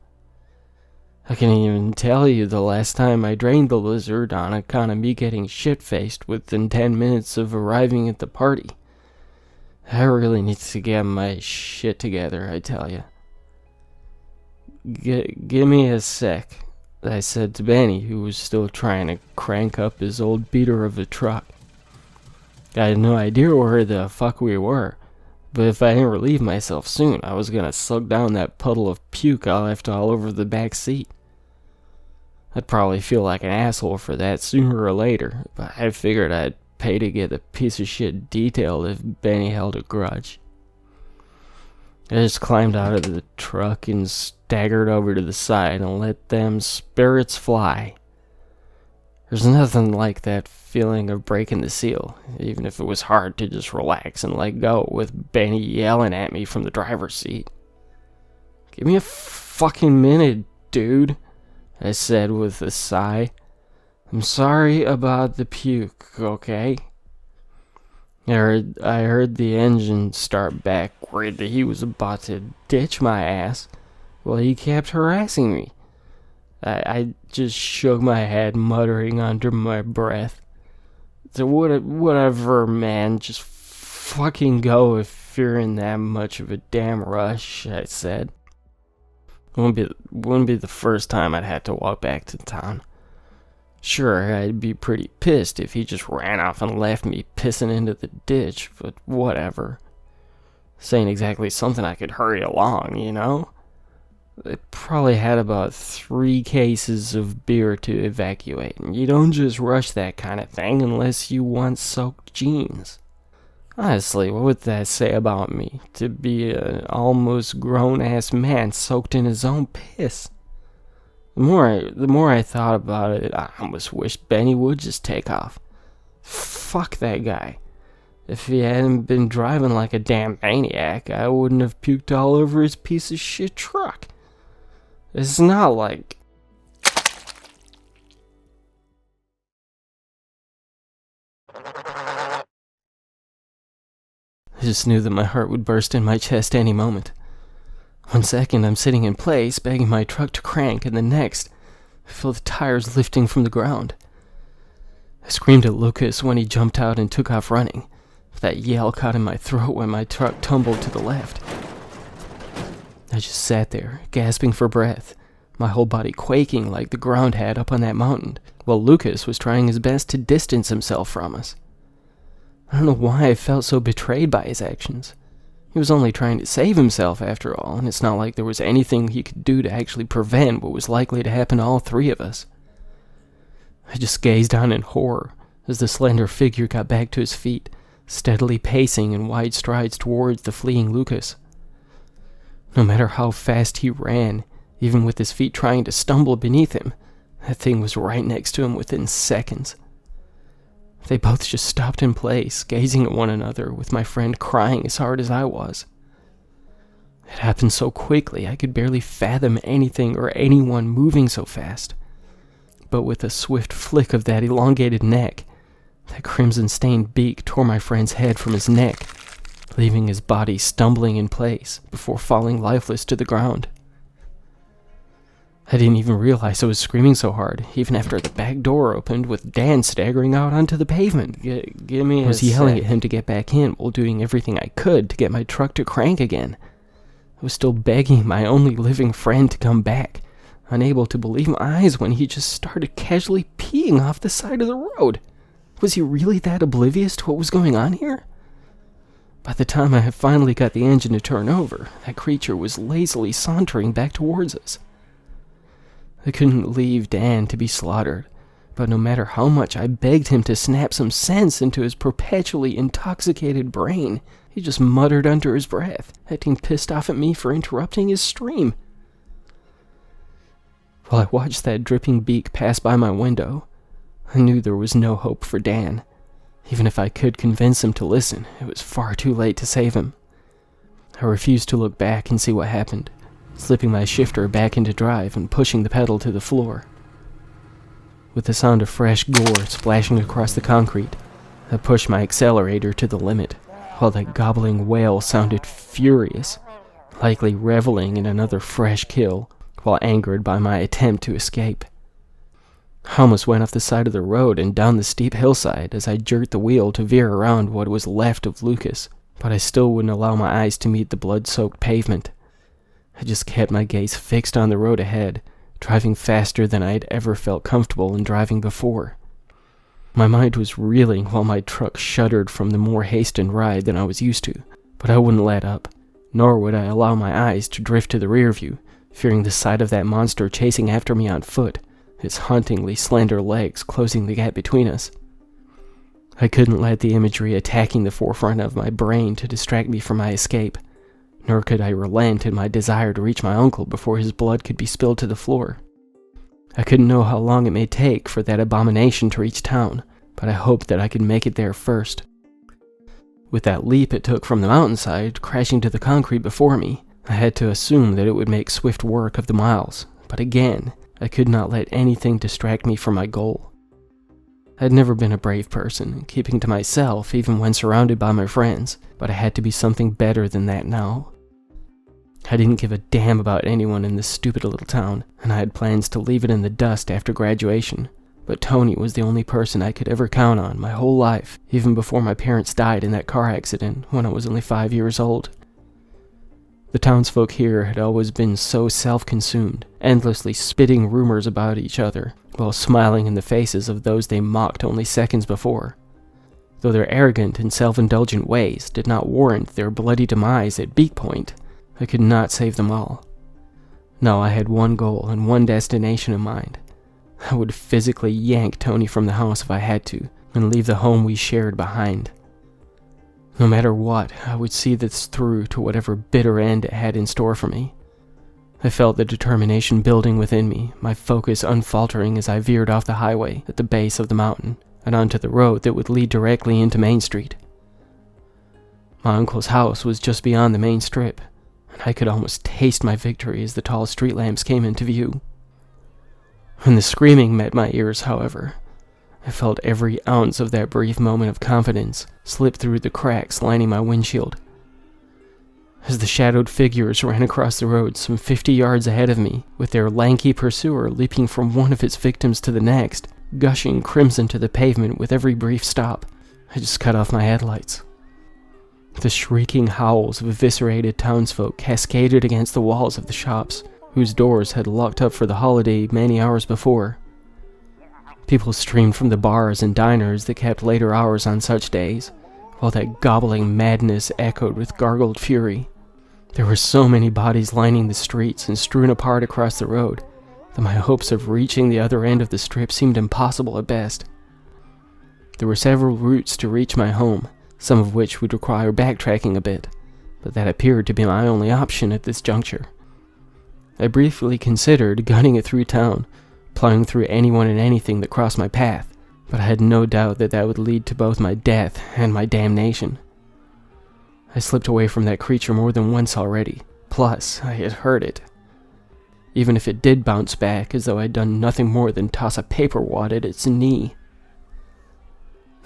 I can't even tell you the last time I drained the lizard on account of me getting shit-faced within 10 minutes of arriving at the party. I really need to get my shit together, I tell you. Give me a sec, I said to Benny, who was still trying to crank up his old beater of a truck. I had no idea where the fuck we were, but if I didn't relieve myself soon, I was gonna suck down that puddle of puke I left all over the back seat. I'd probably feel like an asshole for that sooner or later, but I figured I'd pay to get the piece of shit detailed if Benny held a grudge. I just climbed out of the truck and staggered over to the side and let them spirits fly. There's nothing like that feeling of breaking the seal, even if it was hard to just relax and let go with Benny yelling at me from the driver's seat. Give me a fucking minute, dude, I said with a sigh. I'm sorry about the puke, okay? I heard the engine start back, worried that he was about to ditch my ass. Well, he kept harassing me. I just shook my head, muttering under my breath. So whatever, man, just fucking go if you're in that much of a damn rush, I said. Wouldn't be the first time I'd had to walk back to town. Sure, I'd be pretty pissed if he just ran off and left me pissing into the ditch, but whatever. This ain't exactly something I could hurry along, you know? They probably had about 3 cases of beer to evacuate, and you don't just rush that kind of thing unless you want soaked jeans. Honestly, what would that say about me? To be an almost grown-ass man soaked in his own piss. The more I thought about it, I almost wished Benny would just take off. Fuck that guy. If he hadn't been driving like a damn maniac, I wouldn't have puked all over his piece of shit truck. It's not like... I just knew that my heart would burst in my chest any moment. 1 second, I'm sitting in place, begging my truck to crank, and the next, I feel the tires lifting from the ground. I screamed at Lucas when he jumped out and took off running. That yell caught in my throat when my truck tumbled to the left. I just sat there, gasping for breath, my whole body quaking like the ground had up on that mountain, while Lucas was trying his best to distance himself from us. I don't know why I felt so betrayed by his actions. He was only trying to save himself after all, and it's not like there was anything he could do to actually prevent what was likely to happen to all three of us. I just gazed on in horror as the slender figure got back to his feet, steadily pacing in wide strides towards the fleeing Lucas. No matter how fast he ran, even with his feet trying to stumble beneath him, that thing was right next to him within seconds. They both just stopped in place, gazing at one another, with my friend crying as hard as I was. It happened so quickly, I could barely fathom anything or anyone moving so fast. But with a swift flick of that elongated neck, that crimson-stained beak tore my friend's head from his neck, leaving his body stumbling in place before falling lifeless to the ground. I didn't even realize I was screaming so hard, even after the back door opened with Dan staggering out onto the pavement. Give me a I was yelling at him to get back in while doing everything I could to get my truck to crank again. I was still begging my only living friend to come back, unable to believe my eyes when he just started casually peeing off the side of the road. Was he really that oblivious to what was going on here? By the time I had finally got the engine to turn over, that creature was lazily sauntering back towards us. I couldn't leave Dan to be slaughtered, but no matter how much I begged him to snap some sense into his perpetually intoxicated brain, he just muttered under his breath, acting pissed off at me for interrupting his stream. While I watched that dripping beak pass by my window, I knew there was no hope for Dan. Even if I could convince him to listen, it was far too late to save him. I refused to look back and see what happened, slipping my shifter back into drive and pushing the pedal to the floor. With the sound of fresh gore splashing across the concrete, I pushed my accelerator to the limit, while that gobbling wail sounded furious, likely reveling in another fresh kill, while angered by my attempt to escape. I almost went off the side of the road and down the steep hillside as I jerked the wheel to veer around what was left of Lucas, but I still wouldn't allow my eyes to meet the blood-soaked pavement. I just kept my gaze fixed on the road ahead, driving faster than I had ever felt comfortable in driving before. My mind was reeling while my truck shuddered from the more hastened ride than I was used to, but I wouldn't let up, nor would I allow my eyes to drift to the rear view, fearing the sight of that monster chasing after me on foot, its hauntingly slender legs closing the gap between us. I couldn't let the imagery attacking the forefront of my brain to distract me from my escape, nor could I relent in my desire to reach my uncle before his blood could be spilled to the floor. I couldn't know how long it may take for that abomination to reach town, but I hoped that I could make it there first. With that leap it took from the mountainside, crashing to the concrete before me, I had to assume that it would make swift work of the miles, but again, I could not let anything distract me from my goal. I'd never been a brave person, keeping to myself even when surrounded by my friends, but I had to be something better than that now. I didn't give a damn about anyone in this stupid little town, and I had plans to leave it in the dust after graduation, but Tony was the only person I could ever count on my whole life, even before my parents died in that car accident when I was only 5 years old. The townsfolk here had always been so self-consumed, endlessly spitting rumors about each other, while smiling in the faces of those they mocked only seconds before. Though their arrogant and self-indulgent ways did not warrant their bloody demise at Beak Point, I could not save them all. No, I had one goal and one destination in mind. I would physically yank Tony from the house if I had to, and leave the home we shared behind. No matter what, I would see this through to whatever bitter end it had in store for me. I felt the determination building within me, my focus unfaltering as I veered off the highway at the base of the mountain and onto the road that would lead directly into Main Street. My uncle's house was just beyond the main strip, and I could almost taste my victory as the tall street lamps came into view. When the screaming met my ears, however, I felt every ounce of that brief moment of confidence slip through the cracks lining my windshield. As the shadowed figures ran across the road some 50 yards ahead of me, with their lanky pursuer leaping from one of its victims to the next, gushing crimson to the pavement with every brief stop, I just cut off my headlights. The shrieking howls of eviscerated townsfolk cascaded against the walls of the shops, whose doors had locked up for the holiday many hours before. People streamed from the bars and diners that kept later hours on such days, while that gobbling madness echoed with gargled fury. There were so many bodies lining the streets and strewn apart across the road that my hopes of reaching the other end of the strip seemed impossible at best. There were several routes to reach my home, some of which would require backtracking a bit, but that appeared to be my only option at this juncture. I briefly considered gunning it through town, plowing through anyone and anything that crossed my path, but I had no doubt that that would lead to both my death and my damnation. I slipped away from that creature more than once already, plus I had heard it. Even if it did bounce back as though I'd done nothing more than toss a paper wad at its knee.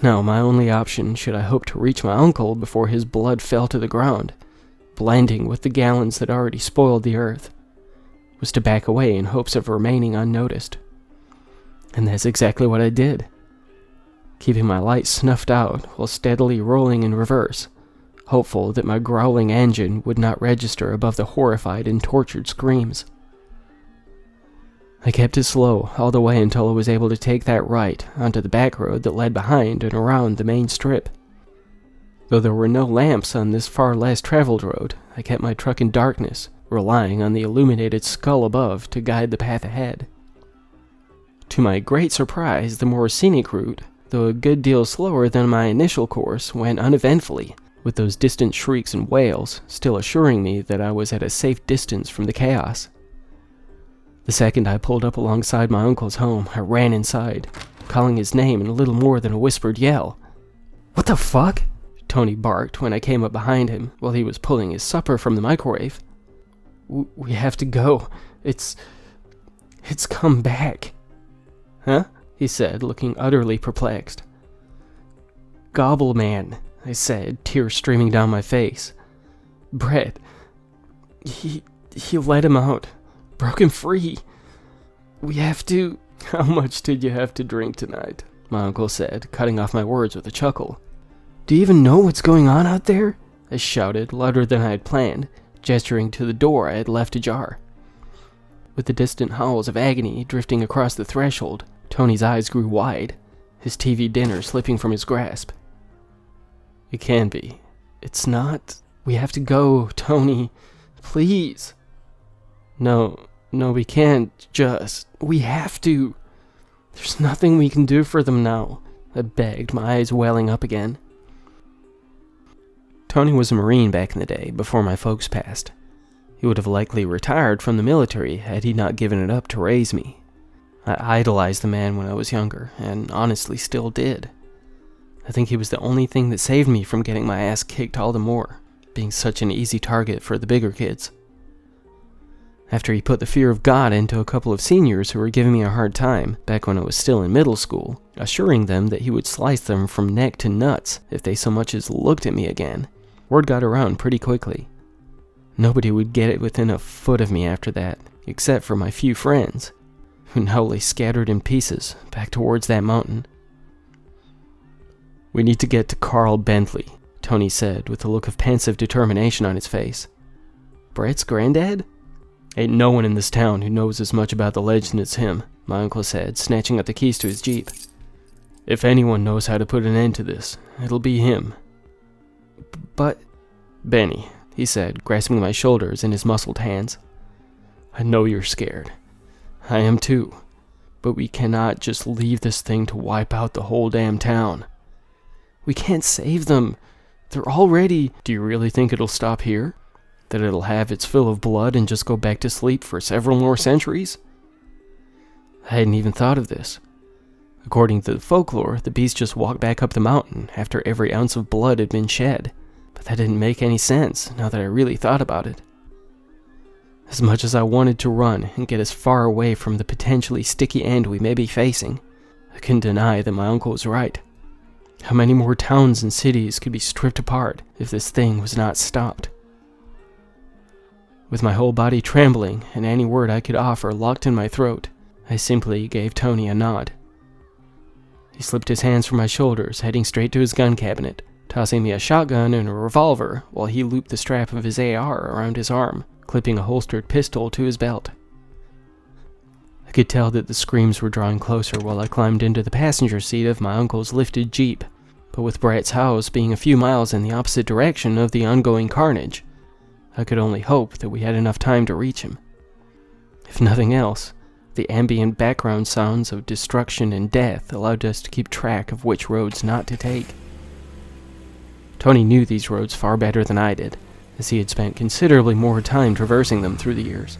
Now, my only option, should I hope to reach my uncle before his blood fell to the ground, blending with the gallons that already spoiled the earth, was to back away in hopes of remaining unnoticed. And that's exactly what I did, keeping my light snuffed out while steadily rolling in reverse, hopeful that my growling engine would not register above the horrified and tortured screams. I kept it slow all the way until I was able to take that right onto the back road that led behind and around the main strip. Though there were no lamps on this far less traveled road, I kept my truck in darkness, relying on the illuminated skull above to guide the path ahead. To my great surprise, the more scenic route, though a good deal slower than my initial course, went uneventfully, with those distant shrieks and wails still assuring me that I was at a safe distance from the chaos. The second I pulled up alongside my uncle's home, I ran inside, calling his name in a little more than a whispered yell. "What the fuck?" Tony barked when I came up behind him while he was pulling his supper from the microwave. We have to go. It's come back." "Huh?" he said, looking utterly perplexed. "Gobbleman," I said, tears streaming down my face. "Brett, he let him out. Broke him free. We have to..." "How much did you have to drink tonight?" my uncle said, cutting off my words with a chuckle. "Do you even know what's going on out there?" I shouted, louder than I had planned, gesturing to the door I had left ajar. With the distant howls of agony drifting across the threshold, Tony's eyes grew wide, his TV dinner slipping from his grasp. "It can be. It's not... We have to go, Tony. Please." No, we can't just... We have to. There's nothing we can do for them now," I begged, my eyes welling up again. Tony was a Marine back in the day, before my folks passed. He would have likely retired from the military had he not given it up to raise me. I idolized the man when I was younger, and honestly still did. I think he was the only thing that saved me from getting my ass kicked all the more, being such an easy target for the bigger kids. After he put the fear of God into a couple of seniors who were giving me a hard time back when I was still in middle school, assuring them that he would slice them from neck to nuts if they so much as looked at me again, word got around pretty quickly. Nobody would get it within a foot of me after that, except for my few friends, who now lay scattered in pieces back towards that mountain. "We need to get to Carl Bentley," Tony said with a look of pensive determination on his face. "Brett's granddad?" "Ain't no one in this town who knows as much about the legend as him," my uncle said, snatching up the keys to his Jeep. "If anyone knows how to put an end to this, it'll be him." "But..." "Benny," he said, grasping my shoulders in his muscled hands. "I know you're scared. I am too. But we cannot just leave this thing to wipe out the whole damn town. We can't save them. They're all ready. Do you really think it'll stop here? That it'll have its fill of blood and just go back to sleep for several more centuries? I hadn't even thought of this. According to the folklore, the beast just walked back up the mountain after every ounce of blood had been shed. But that didn't make any sense, now that I really thought about it. As much as I wanted to run and get as far away from the potentially sticky end we may be facing, I couldn't deny that my uncle was right. How many more towns and cities could be stripped apart if this thing was not stopped? With my whole body trembling and any word I could offer locked in my throat, I simply gave Tony a nod. He slipped his hands from my shoulders, heading straight to his gun cabinet, tossing me a shotgun and a revolver while he looped the strap of his AR around his arm, clipping a holstered pistol to his belt. I could tell that the screams were drawing closer while I climbed into the passenger seat of my uncle's lifted Jeep, but with Brett's house being a few miles in the opposite direction of the ongoing carnage, I could only hope that we had enough time to reach him. If nothing else, the ambient background sounds of destruction and death allowed us to keep track of which roads not to take. Tony knew these roads far better than I did, as he had spent considerably more time traversing them through the years.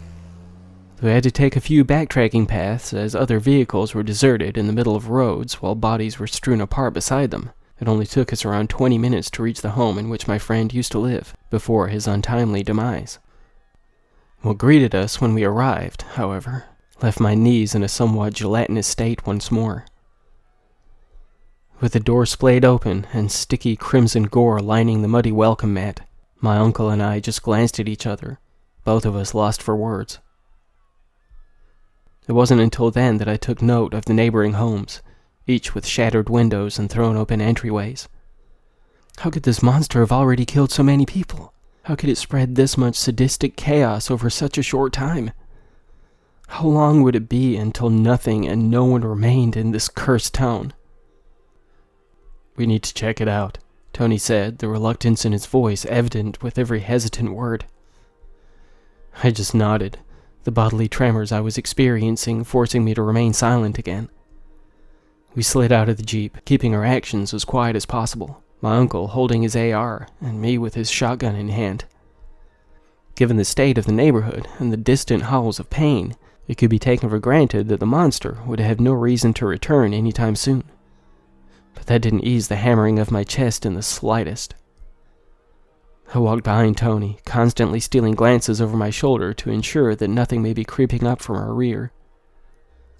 We had to take a few backtracking paths as other vehicles were deserted in the middle of roads while bodies were strewn apart beside them. It only took us around 20 minutes to reach the home in which my friend used to live before his untimely demise. What greeted us when we arrived, however, left my knees in a somewhat gelatinous state once more. With the door splayed open and sticky crimson gore lining the muddy welcome mat, my uncle and I just glanced at each other, both of us lost for words. It wasn't until then that I took note of the neighboring homes, each with shattered windows and thrown open entryways. How could this monster have already killed so many people? How could it spread this much sadistic chaos over such a short time? How long would it be until nothing and no one remained in this cursed town? "We need to check it out," Tony said, the reluctance in his voice evident with every hesitant word. I just nodded, the bodily tremors I was experiencing forcing me to remain silent again. We slid out of the Jeep, keeping our actions as quiet as possible, my uncle holding his AR and me with his shotgun in hand. Given the state of the neighborhood and the distant howls of pain, it could be taken for granted that the monster would have no reason to return anytime soon. But that didn't ease the hammering of my chest in the slightest. I walked behind Tony, constantly stealing glances over my shoulder to ensure that nothing may be creeping up from our rear.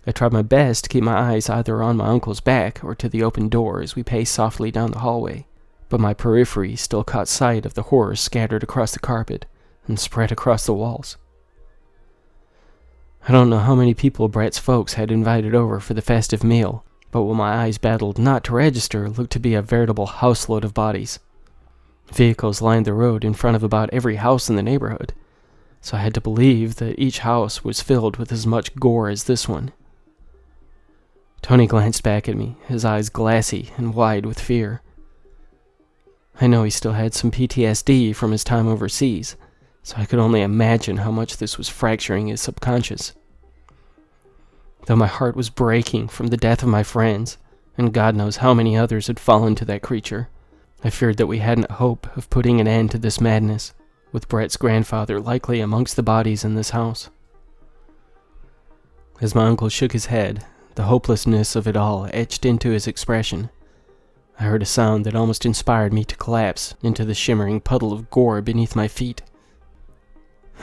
I tried my best to keep my eyes either on my uncle's back or to the open door as we paced softly down the hallway, but my periphery still caught sight of the horrors scattered across the carpet and spread across the walls. I don't know how many people Brett's folks had invited over for the festive meal, but what my eyes battled not to register looked to be a veritable houseload of bodies. Vehicles lined the road in front of about every house in the neighborhood, so I had to believe that each house was filled with as much gore as this one. Tony glanced back at me, his eyes glassy and wide with fear. I know he still had some PTSD from his time overseas, so I could only imagine how much this was fracturing his subconscious. Though my heart was breaking from the death of my friends, and God knows how many others had fallen to that creature, I feared that we hadn't hope of putting an end to this madness, with Brett's grandfather likely amongst the bodies in this house. As my uncle shook his head, the hopelessness of it all etched into his expression. I heard a sound that almost inspired me to collapse into the shimmering puddle of gore beneath my feet.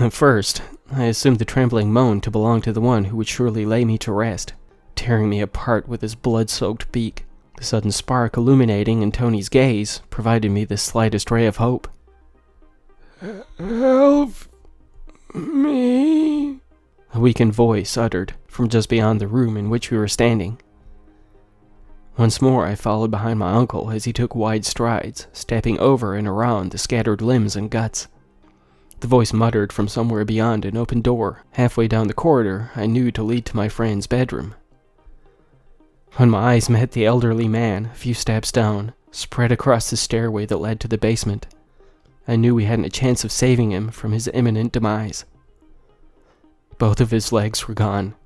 At first, I assumed the trembling moan to belong to the one who would surely lay me to rest, tearing me apart with his blood-soaked beak. The sudden spark illuminating in Tony's gaze provided me the slightest ray of hope. "Help me," a weakened voice uttered from just beyond the room in which we were standing. Once more I followed behind my uncle as he took wide strides, stepping over and around the scattered limbs and guts. The voice muttered from somewhere beyond an open door, halfway down the corridor I knew to lead to my friend's bedroom. When my eyes met the elderly man, a few steps down, spread across the stairway that led to the basement, I knew we hadn't a chance of saving him from his imminent demise. Both of his legs were gone,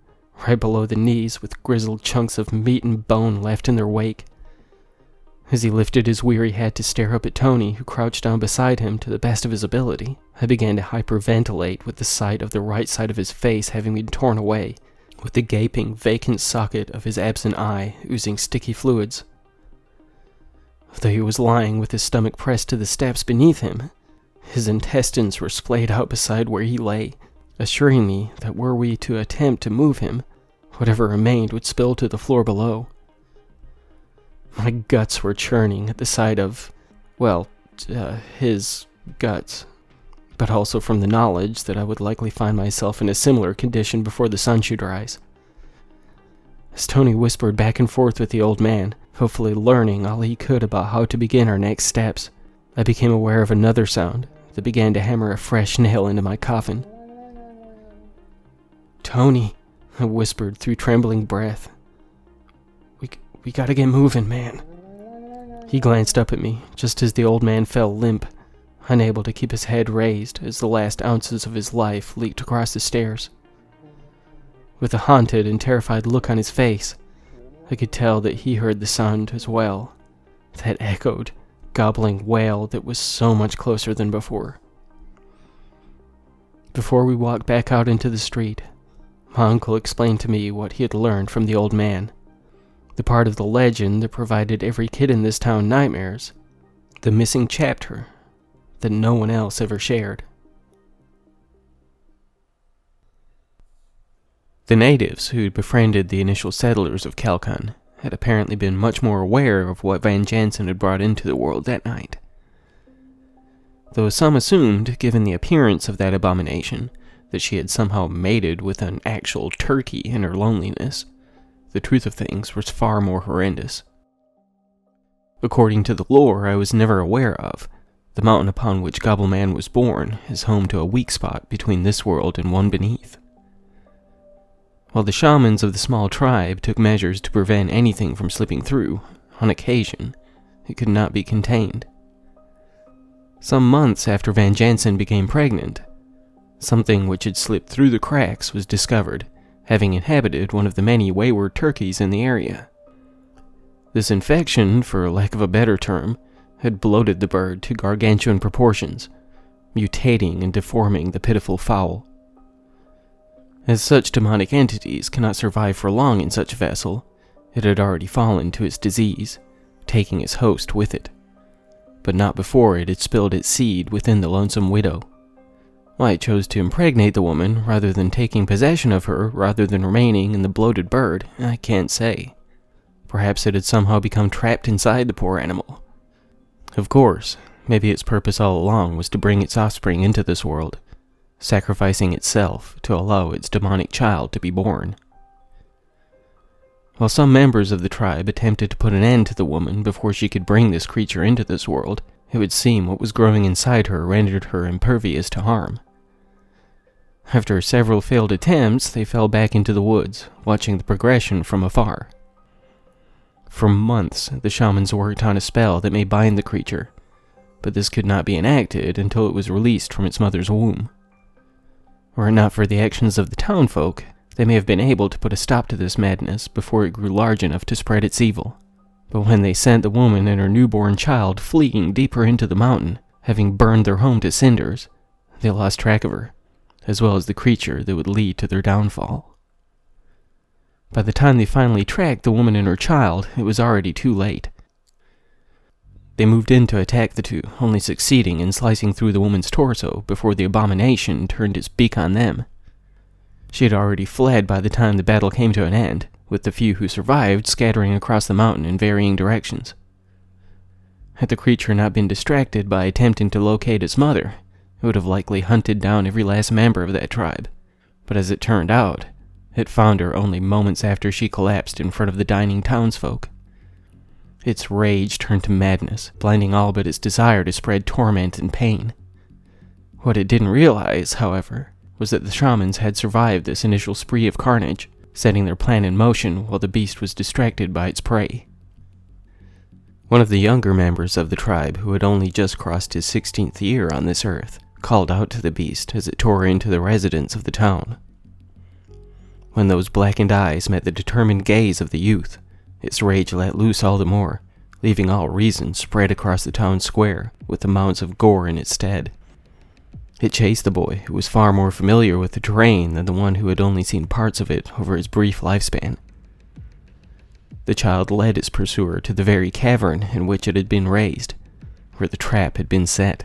right below the knees with grizzled chunks of meat and bone left in their wake. As he lifted his weary head to stare up at Tony, who crouched down beside him to the best of his ability, I began to hyperventilate with the sight of the right side of his face having been torn away, with the gaping, vacant socket of his absent eye oozing sticky fluids. Though he was lying with his stomach pressed to the steps beneath him, his intestines were splayed out beside where he lay, assuring me that were we to attempt to move him, whatever remained would spill to the floor below. My guts were churning at the sight of, his guts, but also from the knowledge that I would likely find myself in a similar condition before the sun should rise. As Tony whispered back and forth with the old man, hopefully learning all he could about how to begin our next steps, I became aware of another sound that began to hammer a fresh nail into my coffin. "Tony," I whispered through trembling breath. We gotta get moving, man." He glanced up at me, just as the old man fell limp, unable to keep his head raised as the last ounces of his life leaked across the stairs. With a haunted and terrified look on his face, I could tell that he heard the sound as well, that echoed, gobbling wail that was so much closer than before. Before we walked back out into the street, my uncle explained to me what he had learned from the old man. The part of the legend that provided every kid in this town nightmares. The missing chapter that no one else ever shared. The natives who'd befriended the initial settlers of Kalkun had apparently been much more aware of what Van Jansen had brought into the world that night. Though some assumed, given the appearance of that abomination, that she had somehow mated with an actual turkey in her loneliness, the truth of things was far more horrendous. According to the lore I was never aware of, the mountain upon which Gobbleman was born is home to a weak spot between this world and one beneath. While the shamans of the small tribe took measures to prevent anything from slipping through, on occasion, it could not be contained. Some months after Van Jansen became pregnant, something which had slipped through the cracks was discovered, having inhabited one of the many wayward turkeys in the area. This infection, for lack of a better term, had bloated the bird to gargantuan proportions, mutating and deforming the pitiful fowl. As such demonic entities cannot survive for long in such a vessel, it had already fallen to its disease, taking its host with it, but not before it had spilled its seed within the lonesome widow. Why it chose to impregnate the woman rather than taking possession of her rather than remaining in the bloated bird, I can't say. Perhaps it had somehow become trapped inside the poor animal. Of course, maybe its purpose all along was to bring its offspring into this world, sacrificing itself to allow its demonic child to be born. While some members of the tribe attempted to put an end to the woman before she could bring this creature into this world, it would seem what was growing inside her rendered her impervious to harm. After several failed attempts, they fell back into the woods, watching the progression from afar. For months, the shamans worked on a spell that may bind the creature, but this could not be enacted until it was released from its mother's womb. Were it not for the actions of the townfolk, they may have been able to put a stop to this madness before it grew large enough to spread its evil. But when they sent the woman and her newborn child fleeing deeper into the mountain, having burned their home to cinders, they lost track of her, as well as the creature that would lead to their downfall. By the time they finally tracked the woman and her child, it was already too late. They moved in to attack the two, only succeeding in slicing through the woman's torso before the abomination turned its beak on them. She had already fled by the time the battle came to an end, with the few who survived scattering across the mountain in varying directions. Had the creature not been distracted by attempting to locate its mother, it would have likely hunted down every last member of that tribe. But as it turned out, it found her only moments after she collapsed in front of the dining townsfolk. Its rage turned to madness, blinding all but its desire to spread torment and pain. What it didn't realize, however, was that the shamans had survived this initial spree of carnage, setting their plan in motion while the beast was distracted by its prey. One of the younger members of the tribe, who had only just crossed his 16th year on this earth, called out to the beast as it tore into the residents of the town. When those blackened eyes met the determined gaze of the youth, its rage let loose all the more, leaving all reason spread across the town square, with the mounds of gore in its stead. It chased the boy, who was far more familiar with the terrain than the one who had only seen parts of it over his brief lifespan. The child led its pursuer to the very cavern in which it had been raised, where the trap had been set.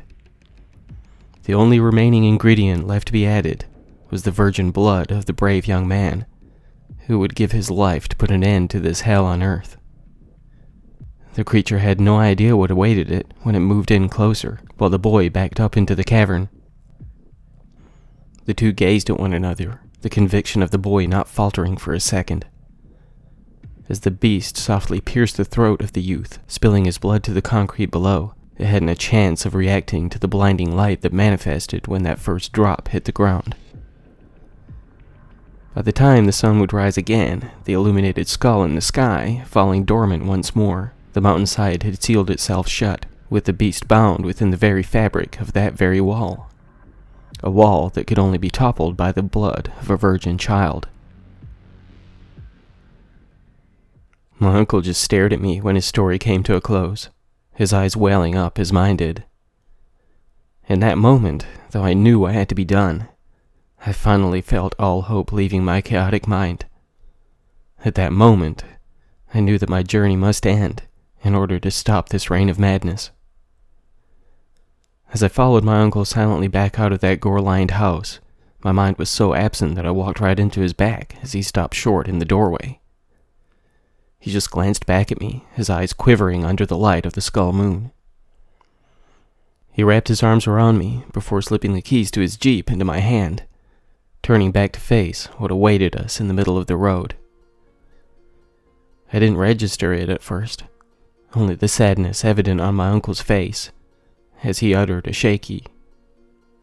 The only remaining ingredient left to be added was the virgin blood of the brave young man, who would give his life to put an end to this hell on earth. The creature had no idea what awaited it when it moved in closer, while the boy backed up into the cavern. The two gazed at one another, the conviction of the boy not faltering for a second. As the beast softly pierced the throat of the youth, spilling his blood to the concrete below, it hadn't a chance of reacting to the blinding light that manifested when that first drop hit the ground. By the time the sun would rise again, the illuminated skull in the sky falling dormant once more, the mountainside had sealed itself shut, with the beast bound within the very fabric of that very wall. A wall that could only be toppled by the blood of a virgin child. My uncle just stared at me when his story came to a close, his eyes welling up as mine did. In that moment, though I knew what had to be done, I finally felt all hope leaving my chaotic mind. At that moment, I knew that my journey must end in order to stop this reign of madness. As I followed my uncle silently back out of that gore-lined house, my mind was so absent that I walked right into his back as he stopped short in the doorway. He just glanced back at me, his eyes quivering under the light of the skull moon. He wrapped his arms around me before slipping the keys to his Jeep into my hand, turning back to face what awaited us in the middle of the road. I didn't register it at first, only the sadness evident on my uncle's face as he uttered a shaky,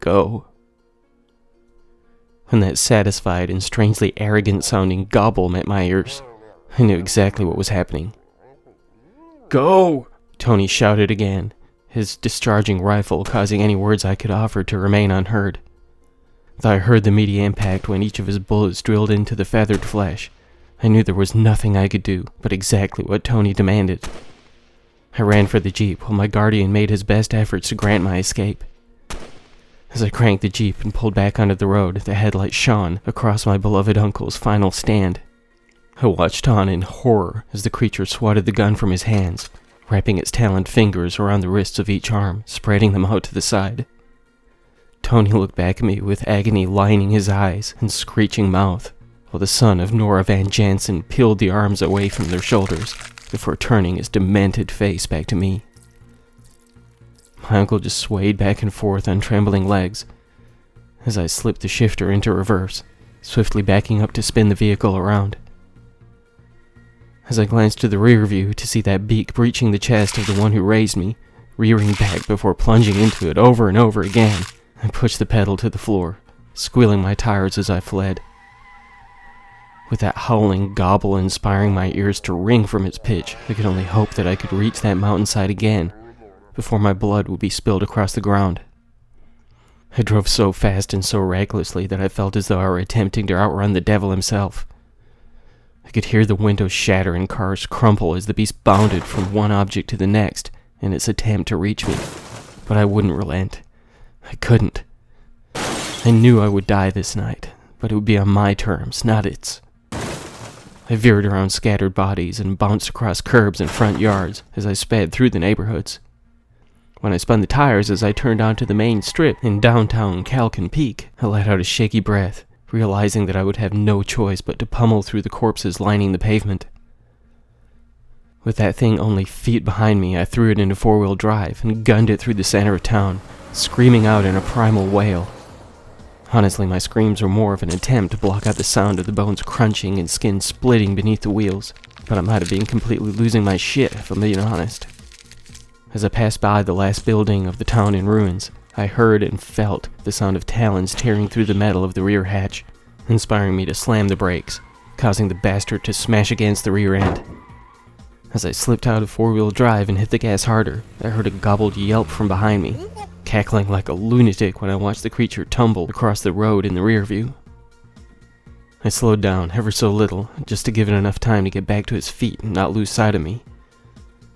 "Go." When that satisfied and strangely arrogant-sounding gobble met my ears, I knew exactly what was happening. "Go!" Tony shouted again, his discharging rifle causing any words I could offer to remain unheard. Though I heard the meaty impact when each of his bullets drilled into the feathered flesh, I knew there was nothing I could do but exactly what Tony demanded. I ran for the Jeep while my guardian made his best efforts to grant my escape. As I cranked the Jeep and pulled back onto the road, the headlight shone across my beloved uncle's final stand. I watched on in horror as the creature swatted the gun from his hands, wrapping its taloned fingers around the wrists of each arm, spreading them out to the side. Tony looked back at me with agony lining his eyes and screeching mouth, while the son of Nora Van Jansen peeled the arms away from their shoulders before turning his demented face back to me. My uncle just swayed back and forth on trembling legs as I slipped the shifter into reverse, swiftly backing up to spin the vehicle around. As I glanced to the rear view to see that beak breaching the chest of the one who raised me, rearing back before plunging into it over and over again, I pushed the pedal to the floor, squealing my tires as I fled. With that howling gobble inspiring my ears to ring from its pitch, I could only hope that I could reach that mountainside again before my blood would be spilled across the ground. I drove so fast and so recklessly that I felt as though I were attempting to outrun the devil himself. I could hear the windows shatter and cars crumple as the beast bounded from one object to the next in its attempt to reach me, but I wouldn't relent. I couldn't. I knew I would die this night, but it would be on my terms, not its. I veered around scattered bodies and bounced across curbs and front yards as I sped through the neighborhoods. When I spun the tires as I turned onto the main strip in downtown Kalkun Peak, I let out a shaky breath, realizing that I would have no choice but to pummel through the corpses lining the pavement. With that thing only feet behind me, I threw it into four-wheel drive and gunned it through the center of town, screaming out in a primal wail. Honestly, my screams were more of an attempt to block out the sound of the bones crunching and skin splitting beneath the wheels, but I might have been completely losing my shit if I'm being honest. As I passed by the last building of the town in ruins, I heard and felt the sound of talons tearing through the metal of the rear hatch, inspiring me to slam the brakes, causing the bastard to smash against the rear end. As I slipped out of four-wheel drive and hit the gas harder, I heard a gobbled yelp from behind me, cackling like a lunatic when I watched the creature tumble across the road in the rear view. I slowed down ever so little, just to give it enough time to get back to its feet and not lose sight of me.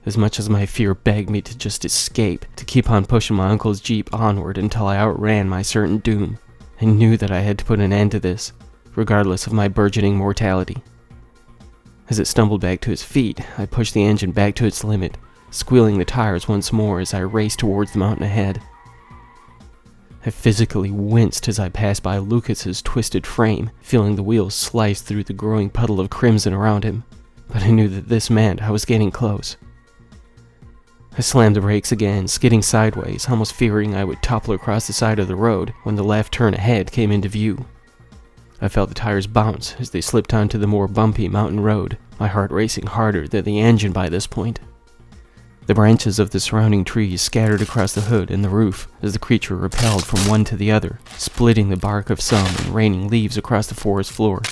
as much as my fear begged me to just escape, to keep on pushing my uncle's jeep onward until I outran my certain doom. I knew that I had to put an end to this, regardless of my burgeoning mortality. As it stumbled back to its feet, I pushed the engine back to its limit, squealing the tires once more as I raced towards the mountain ahead. I physically winced as I passed by Lucas's twisted frame, feeling the wheels slice through the growing puddle of crimson around him, but I knew that this meant I was getting close. I slammed the brakes again, skidding sideways, almost fearing I would topple across the side of the road when the left turn ahead came into view. I felt the tires bounce as they slipped onto the more bumpy mountain road, my heart racing harder than the engine by this point. The branches of the surrounding trees scattered across the hood and the roof as the creature repelled from one to the other, splitting the bark of some and raining leaves across the forest floor.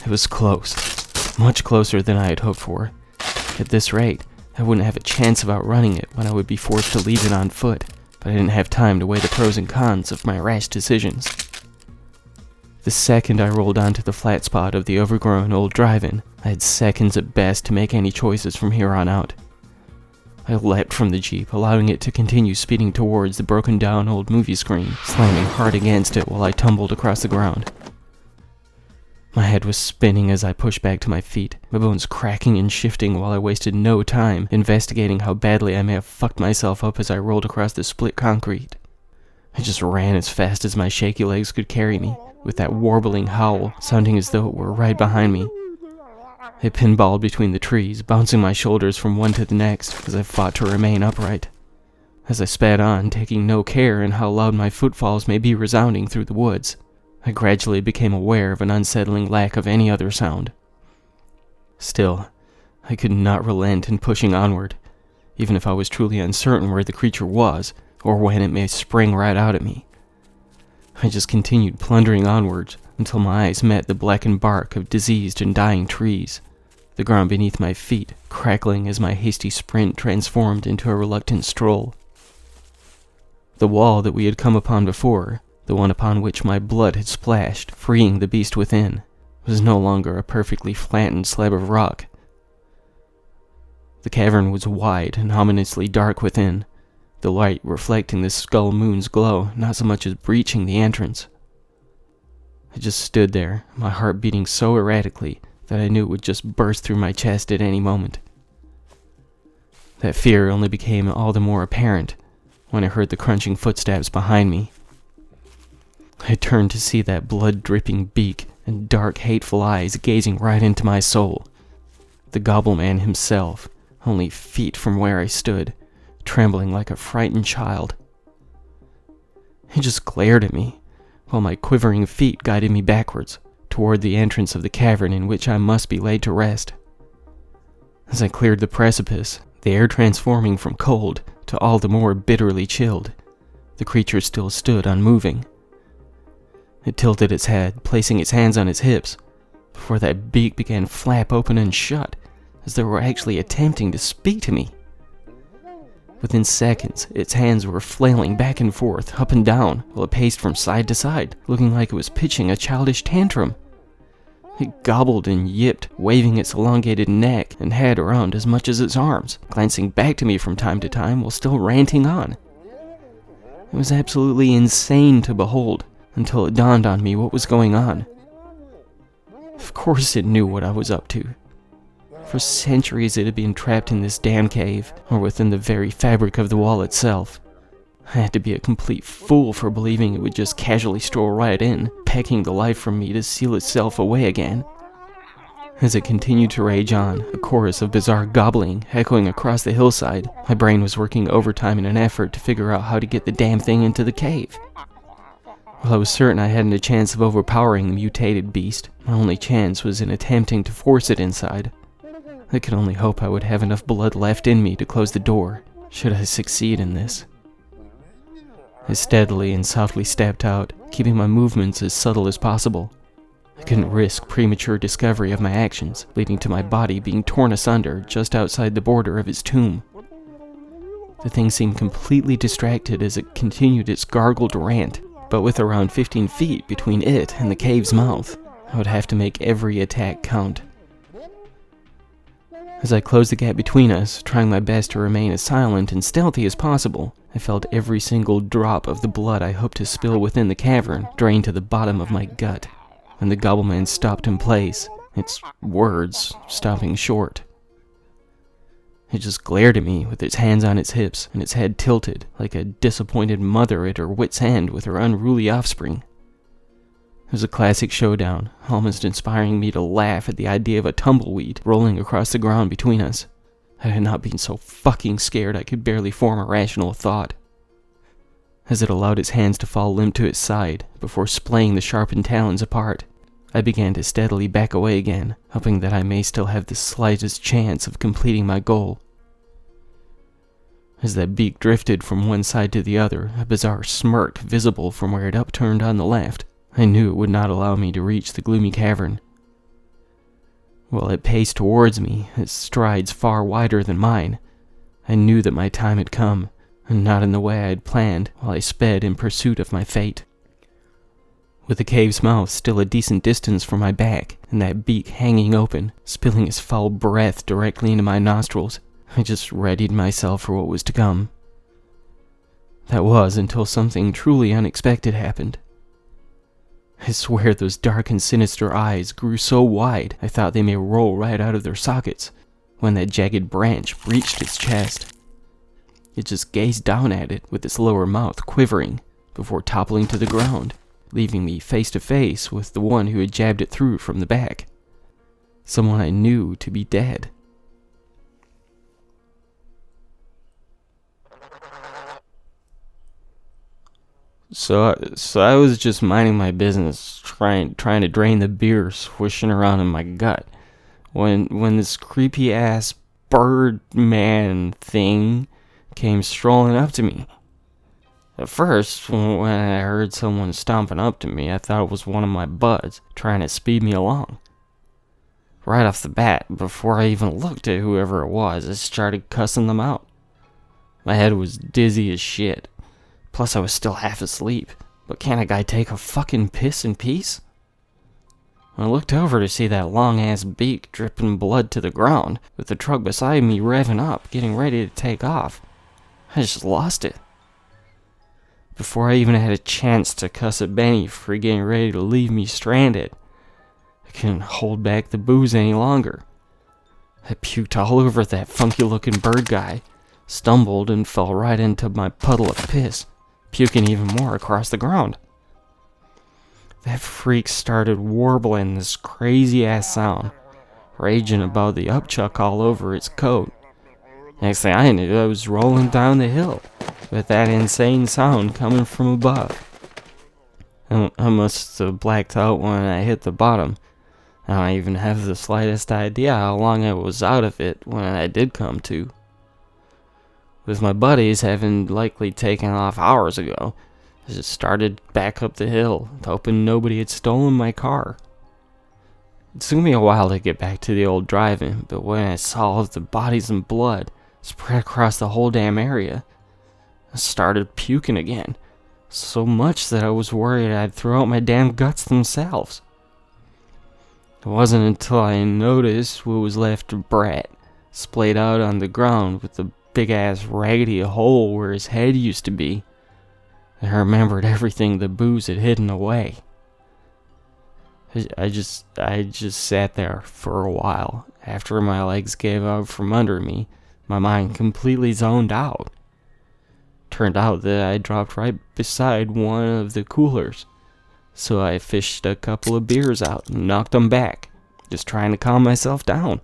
It was close, much closer than I had hoped for. At this rate, I wouldn't have a chance of outrunning it when I would be forced to leave it on foot, but I didn't have time to weigh the pros and cons of my rash decisions. The second I rolled onto the flat spot of the overgrown old drive-in, I had seconds at best to make any choices from here on out. I leapt from the Jeep, allowing it to continue speeding towards the broken-down old movie screen, slamming hard against it while I tumbled across the ground. My head was spinning as I pushed back to my feet, my bones cracking and shifting while I wasted no time investigating how badly I may have fucked myself up as I rolled across the split concrete. I just ran as fast as my shaky legs could carry me, with that warbling howl sounding as though it were right behind me. I pinballed between the trees, bouncing my shoulders from one to the next as I fought to remain upright. As I sped on, taking no care in how loud my footfalls may be resounding through the woods, I gradually became aware of an unsettling lack of any other sound. Still, I could not relent in pushing onward, even if I was truly uncertain where the creature was, or when it may spring right out at me. I just continued plundering onwards until my eyes met the blackened bark of diseased and dying trees, the ground beneath my feet crackling as my hasty sprint transformed into a reluctant stroll. The wall that we had come upon before, the one upon which my blood had splashed, freeing the beast within, was no longer a perfectly flattened slab of rock. The cavern was wide and ominously dark within, the light reflecting the skull moon's glow not so much as breaching the entrance. I just stood there, my heart beating so erratically that I knew it would just burst through my chest at any moment. That fear only became all the more apparent when I heard the crunching footsteps behind me. I turned to see that blood-dripping beak and dark, hateful eyes gazing right into my soul. The Gobbleman himself, only feet from where I stood, trembling like a frightened child. He just glared at me, while my quivering feet guided me backwards, toward the entrance of the cavern in which I must be laid to rest. As I cleared the precipice, the air transforming from cold to all the more bitterly chilled, the creature still stood unmoving. It tilted its head, placing its hands on its hips, before that beak began to flap open and shut, as though it were actually attempting to speak to me. Within seconds, its hands were flailing back and forth, up and down, while it paced from side to side, looking like it was pitching a childish tantrum. It gobbled and yipped, waving its elongated neck and head around as much as its arms, glancing back to me from time to time while still ranting on. It was absolutely insane to behold, until it dawned on me what was going on. Of course it knew what I was up to. For centuries it had been trapped in this damn cave, or within the very fabric of the wall itself. I had to be a complete fool for believing it would just casually stroll right in, pecking the life from me to seal itself away again. As it continued to rage on, a chorus of bizarre gobbling echoing across the hillside, my brain was working overtime in an effort to figure out how to get the damn thing into the cave. While I was certain I hadn't a chance of overpowering the mutated beast, my only chance was in attempting to force it inside. I could only hope I would have enough blood left in me to close the door, should I succeed in this. I steadily and softly stepped out, keeping my movements as subtle as possible. I couldn't risk premature discovery of my actions, leading to my body being torn asunder just outside the border of its tomb. The thing seemed completely distracted as it continued its gargled rant, but with around 15 feet between it and the cave's mouth, I would have to make every attack count. As I closed the gap between us, trying my best to remain as silent and stealthy as possible, I felt every single drop of the blood I hoped to spill within the cavern drain to the bottom of my gut. When the Gobbleman stopped in place, its words stopping short. It just glared at me with its hands on its hips and its head tilted like a disappointed mother at her wit's end with her unruly offspring. It was a classic showdown, almost inspiring me to laugh at the idea of a tumbleweed rolling across the ground between us. I had not been so fucking scared I could barely form a rational thought. As it allowed its hands to fall limp to its side before splaying the sharpened talons apart, I began to steadily back away again, hoping that I may still have the slightest chance of completing my goal. As that beak drifted from one side to the other, a bizarre smirk visible from where it upturned on the left, I knew it would not allow me to reach the gloomy cavern. While it paced towards me, its strides far wider than mine, I knew that my time had come, and not in the way I had planned while I sped in pursuit of my fate. With the cave's mouth still a decent distance from my back, and that beak hanging open, spilling its foul breath directly into my nostrils, I just readied myself for what was to come. That was until something truly unexpected happened. I swear those dark and sinister eyes grew so wide I thought they may roll right out of their sockets when that jagged branch reached its chest. It just gazed down at it with its lower mouth quivering before toppling to the ground, leaving me face to face with the one who had jabbed it through from the back. Someone I knew to be dead. So I was just minding my business, trying to drain the beer swishing around in my gut, when this creepy ass bird man thing came strolling up to me. At first, when I heard someone stomping up to me, I thought it was one of my buds trying to speed me along. Right off the bat, before I even looked at whoever it was, I started cussing them out. My head was dizzy as shit. Plus, I was still half asleep. But can't a guy take a fucking piss in peace? I looked over to see that long-ass beak dripping blood to the ground, with the truck beside me revving up, getting ready to take off. I just lost it. Before I even had a chance to cuss at Benny for getting ready to leave me stranded, I couldn't hold back the booze any longer. I puked all over that funky-looking bird guy, stumbled and fell right into my puddle of piss, puking even more across the ground. That freak started warbling this crazy-ass sound, raging about the upchuck all over its coat. Next thing I knew, I was rolling down the hill, with that insane sound coming from above. I must have blacked out when I hit the bottom. I don't even have the slightest idea how long I was out of it when I did come to. With my buddies having likely taken off hours ago, I just started back up the hill, hoping nobody had stolen my car. It took me a while to get back to the old drive-in, but when I saw the bodies and blood spread across the whole damn area, I started puking again, so much that I was worried I'd throw out my damn guts themselves. It wasn't until I noticed what was left of Brett, splayed out on the ground with the big-ass raggedy hole where his head used to be, I remembered everything the booze had hidden away. I just sat there for a while. After my legs gave out from under me, my mind completely zoned out. Turned out that I dropped right beside one of the coolers, so I fished a couple of beers out and knocked them back, just trying to calm myself down.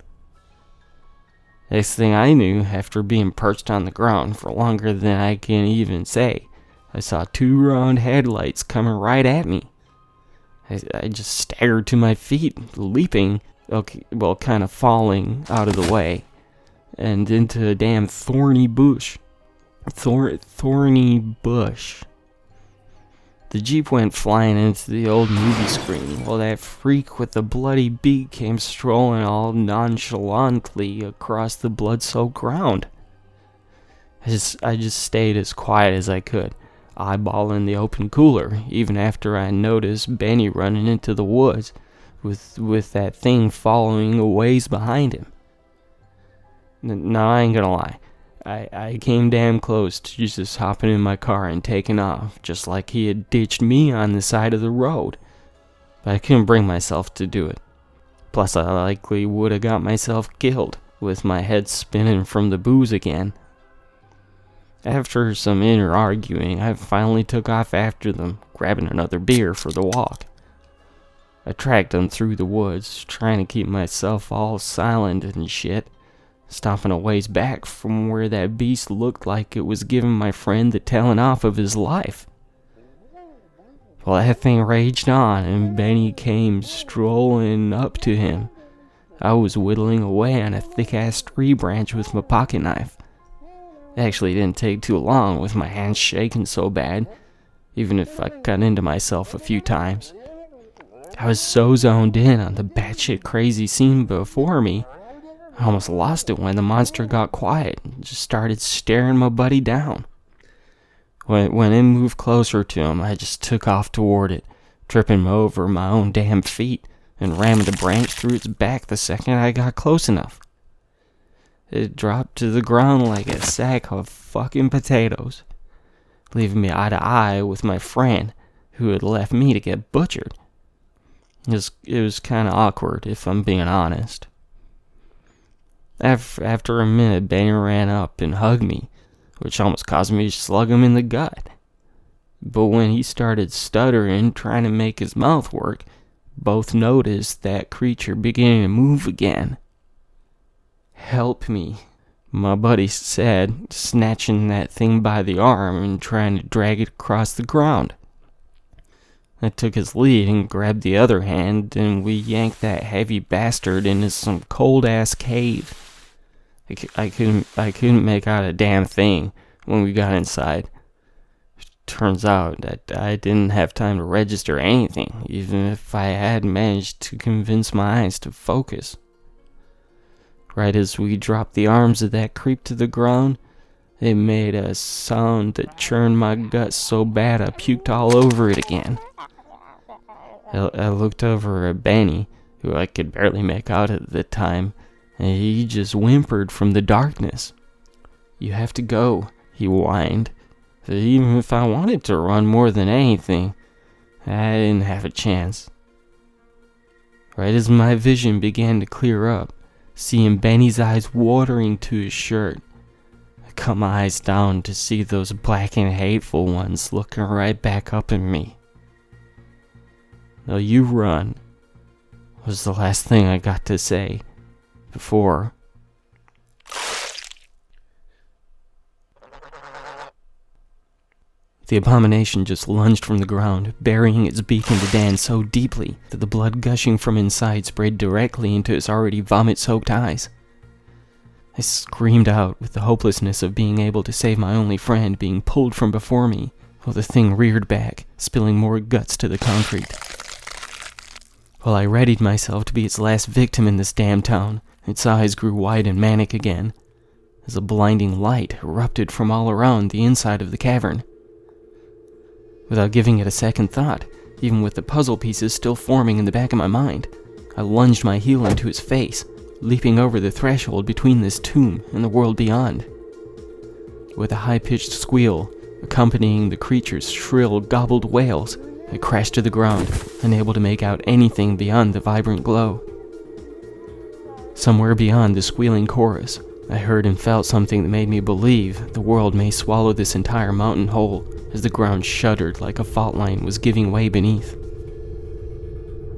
Next thing I knew, after being perched on the ground for longer than I can even say, I saw two round headlights coming right at me. I just staggered to my feet, leaping, kind of falling out of the way, and into a damn thorny bush. Thorny bush. The Jeep went flying into the old movie screen, while that freak with the bloody beak came strolling all nonchalantly across the blood-soaked ground. I just stayed as quiet as I could, eyeballing the open cooler, even after I noticed Benny running into the woods, with that thing following a ways behind him. No, I ain't gonna lie. I came damn close to just hopping in my car and taking off, just like he had ditched me on the side of the road. But I couldn't bring myself to do it. Plus, I likely would have got myself killed, with my head spinning from the booze again. After some inner arguing, I finally took off after them, grabbing another beer for the walk. I tracked them through the woods, trying to keep myself all silent and shit, stopping a ways back from where that beast looked like it was giving my friend the telling off of his life. Well, that thing raged on, and Benny came strolling up to him. I was whittling away on a thick-ass tree branch with my pocket knife. It actually didn't take too long, with my hands shaking so bad, even if I cut into myself a few times. I was so zoned in on the batshit crazy scene before me, I almost lost it when the monster got quiet and just started staring my buddy down. When it moved closer to him, I just took off toward it, tripping over my own damn feet and ramming the branch through its back the second I got close enough. It dropped to the ground like a sack of fucking potatoes, leaving me eye to eye with my friend, who had left me to get butchered. It was kind of awkward, if I'm being honest. After a minute, Benny ran up and hugged me, which almost caused me to slug him in the gut. But when he started stuttering, trying to make his mouth work, both noticed that creature beginning to move again. "Help me," my buddy said, snatching that thing by the arm and trying to drag it across the ground. I took his lead and grabbed the other hand, and we yanked that heavy bastard into some cold-ass cave. I couldn't make out a damn thing when we got inside. Turns out that I didn't have time to register anything, even if I had managed to convince my eyes to focus. Right as we dropped the arms of that creep to the ground, it made a sound that churned my gut so bad I puked all over it again. I looked over at Benny, who I could barely make out at the time, and he just whimpered from the darkness. "You have to go," he whined. Even if I wanted to run more than anything, I didn't have a chance. Right as my vision began to clear up, seeing Benny's eyes watering to his shirt, I cut my eyes down to see those black and hateful ones looking right back up at me. "Now you run," was the last thing I got to say before. The abomination just lunged from the ground, burying its beak into Dan so deeply that the blood gushing from inside sprayed directly into its already vomit-soaked eyes. I screamed out with the hopelessness of being able to save my only friend being pulled from before me, while the thing reared back, spilling more guts to the concrete. While I readied myself to be its last victim in this damn town, its eyes grew wide and manic again, as a blinding light erupted from all around the inside of the cavern. Without giving it a second thought, even with the puzzle pieces still forming in the back of my mind, I lunged my heel into its face, leaping over the threshold between this tomb and the world beyond. With a high-pitched squeal, accompanying the creature's shrill, gobbled wails, I crashed to the ground, unable to make out anything beyond the vibrant glow. Somewhere beyond the squealing chorus, I heard and felt something that made me believe the world may swallow this entire mountain whole, as the ground shuddered like a fault line was giving way beneath.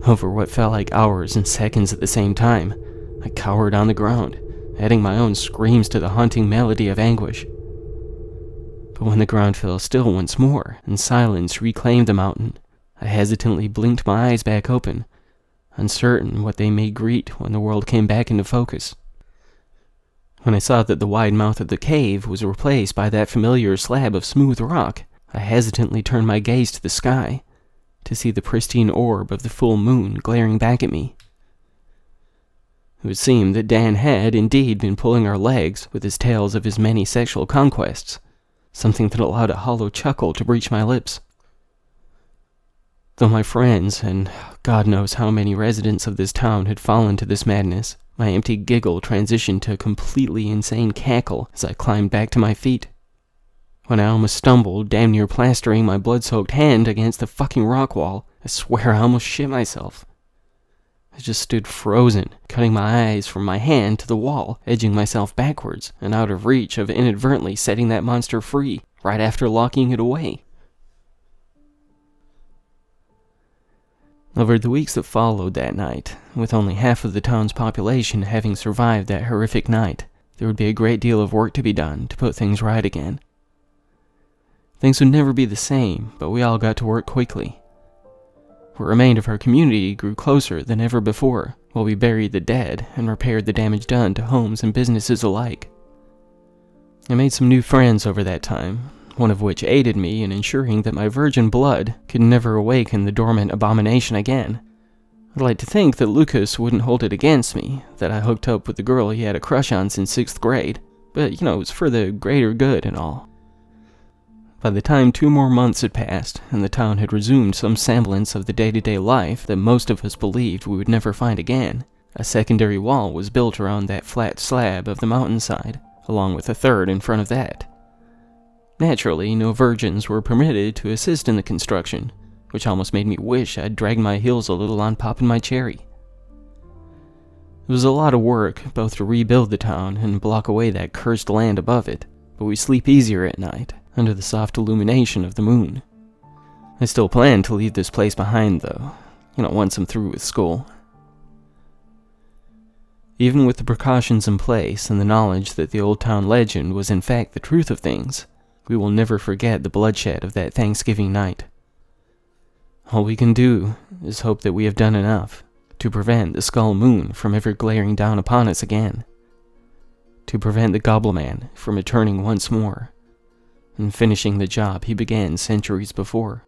Over what felt like hours and seconds at the same time, I cowered on the ground, adding my own screams to the haunting melody of anguish. But when the ground fell still once more, and silence reclaimed the mountain, I hesitantly blinked my eyes back open, uncertain what they may greet when the world came back into focus. When I saw that the wide mouth of the cave was replaced by that familiar slab of smooth rock, I hesitantly turned my gaze to the sky, to see the pristine orb of the full moon glaring back at me. It would seem that Dan had indeed been pulling our legs with his tales of his many sexual conquests, something that allowed a hollow chuckle to breach my lips. Though my friends, and God knows how many residents of this town had fallen to this madness, My empty giggle transitioned to a completely insane cackle as I climbed back to my feet. When I almost stumbled, damn near plastering my blood-soaked hand against the fucking rock wall, I swear I almost shit myself. I just stood frozen, cutting my eyes from my hand to the wall, edging myself backwards, and out of reach of inadvertently setting that monster free, right after locking it away. Over the weeks that followed that night, with only half of the town's population having survived that horrific night, there would be a great deal of work to be done to put things right again. Things would never be the same, but we all got to work quickly. What remained of our community grew closer than ever before, while we buried the dead and repaired the damage done to homes and businesses alike. I made some new friends over that time, one of which aided me in ensuring that my virgin blood could never awaken the dormant abomination again. I'd like to think that Lucas wouldn't hold it against me, that I hooked up with the girl he had a crush on since 6th grade, but it was for the greater good and all. By the time 2 more months had passed, and the town had resumed some semblance of the day-to-day life that most of us believed we would never find again, a secondary wall was built around that flat slab of the mountainside, along with a third in front of that. Naturally, no virgins were permitted to assist in the construction, which almost made me wish I'd dragged my heels a little on popping my cherry. It was a lot of work, both to rebuild the town and block away that cursed land above it, but we sleep easier at night, under the soft illumination of the moon. I still plan to leave this place behind, though, once I'm through with school. Even with the precautions in place and the knowledge that the old town legend was in fact the truth of things, we will never forget the bloodshed of that Thanksgiving night. All we can do is hope that we have done enough to prevent the skull moon from ever glaring down upon us again, to prevent the Gobbleman from returning once more and finishing the job he began centuries before.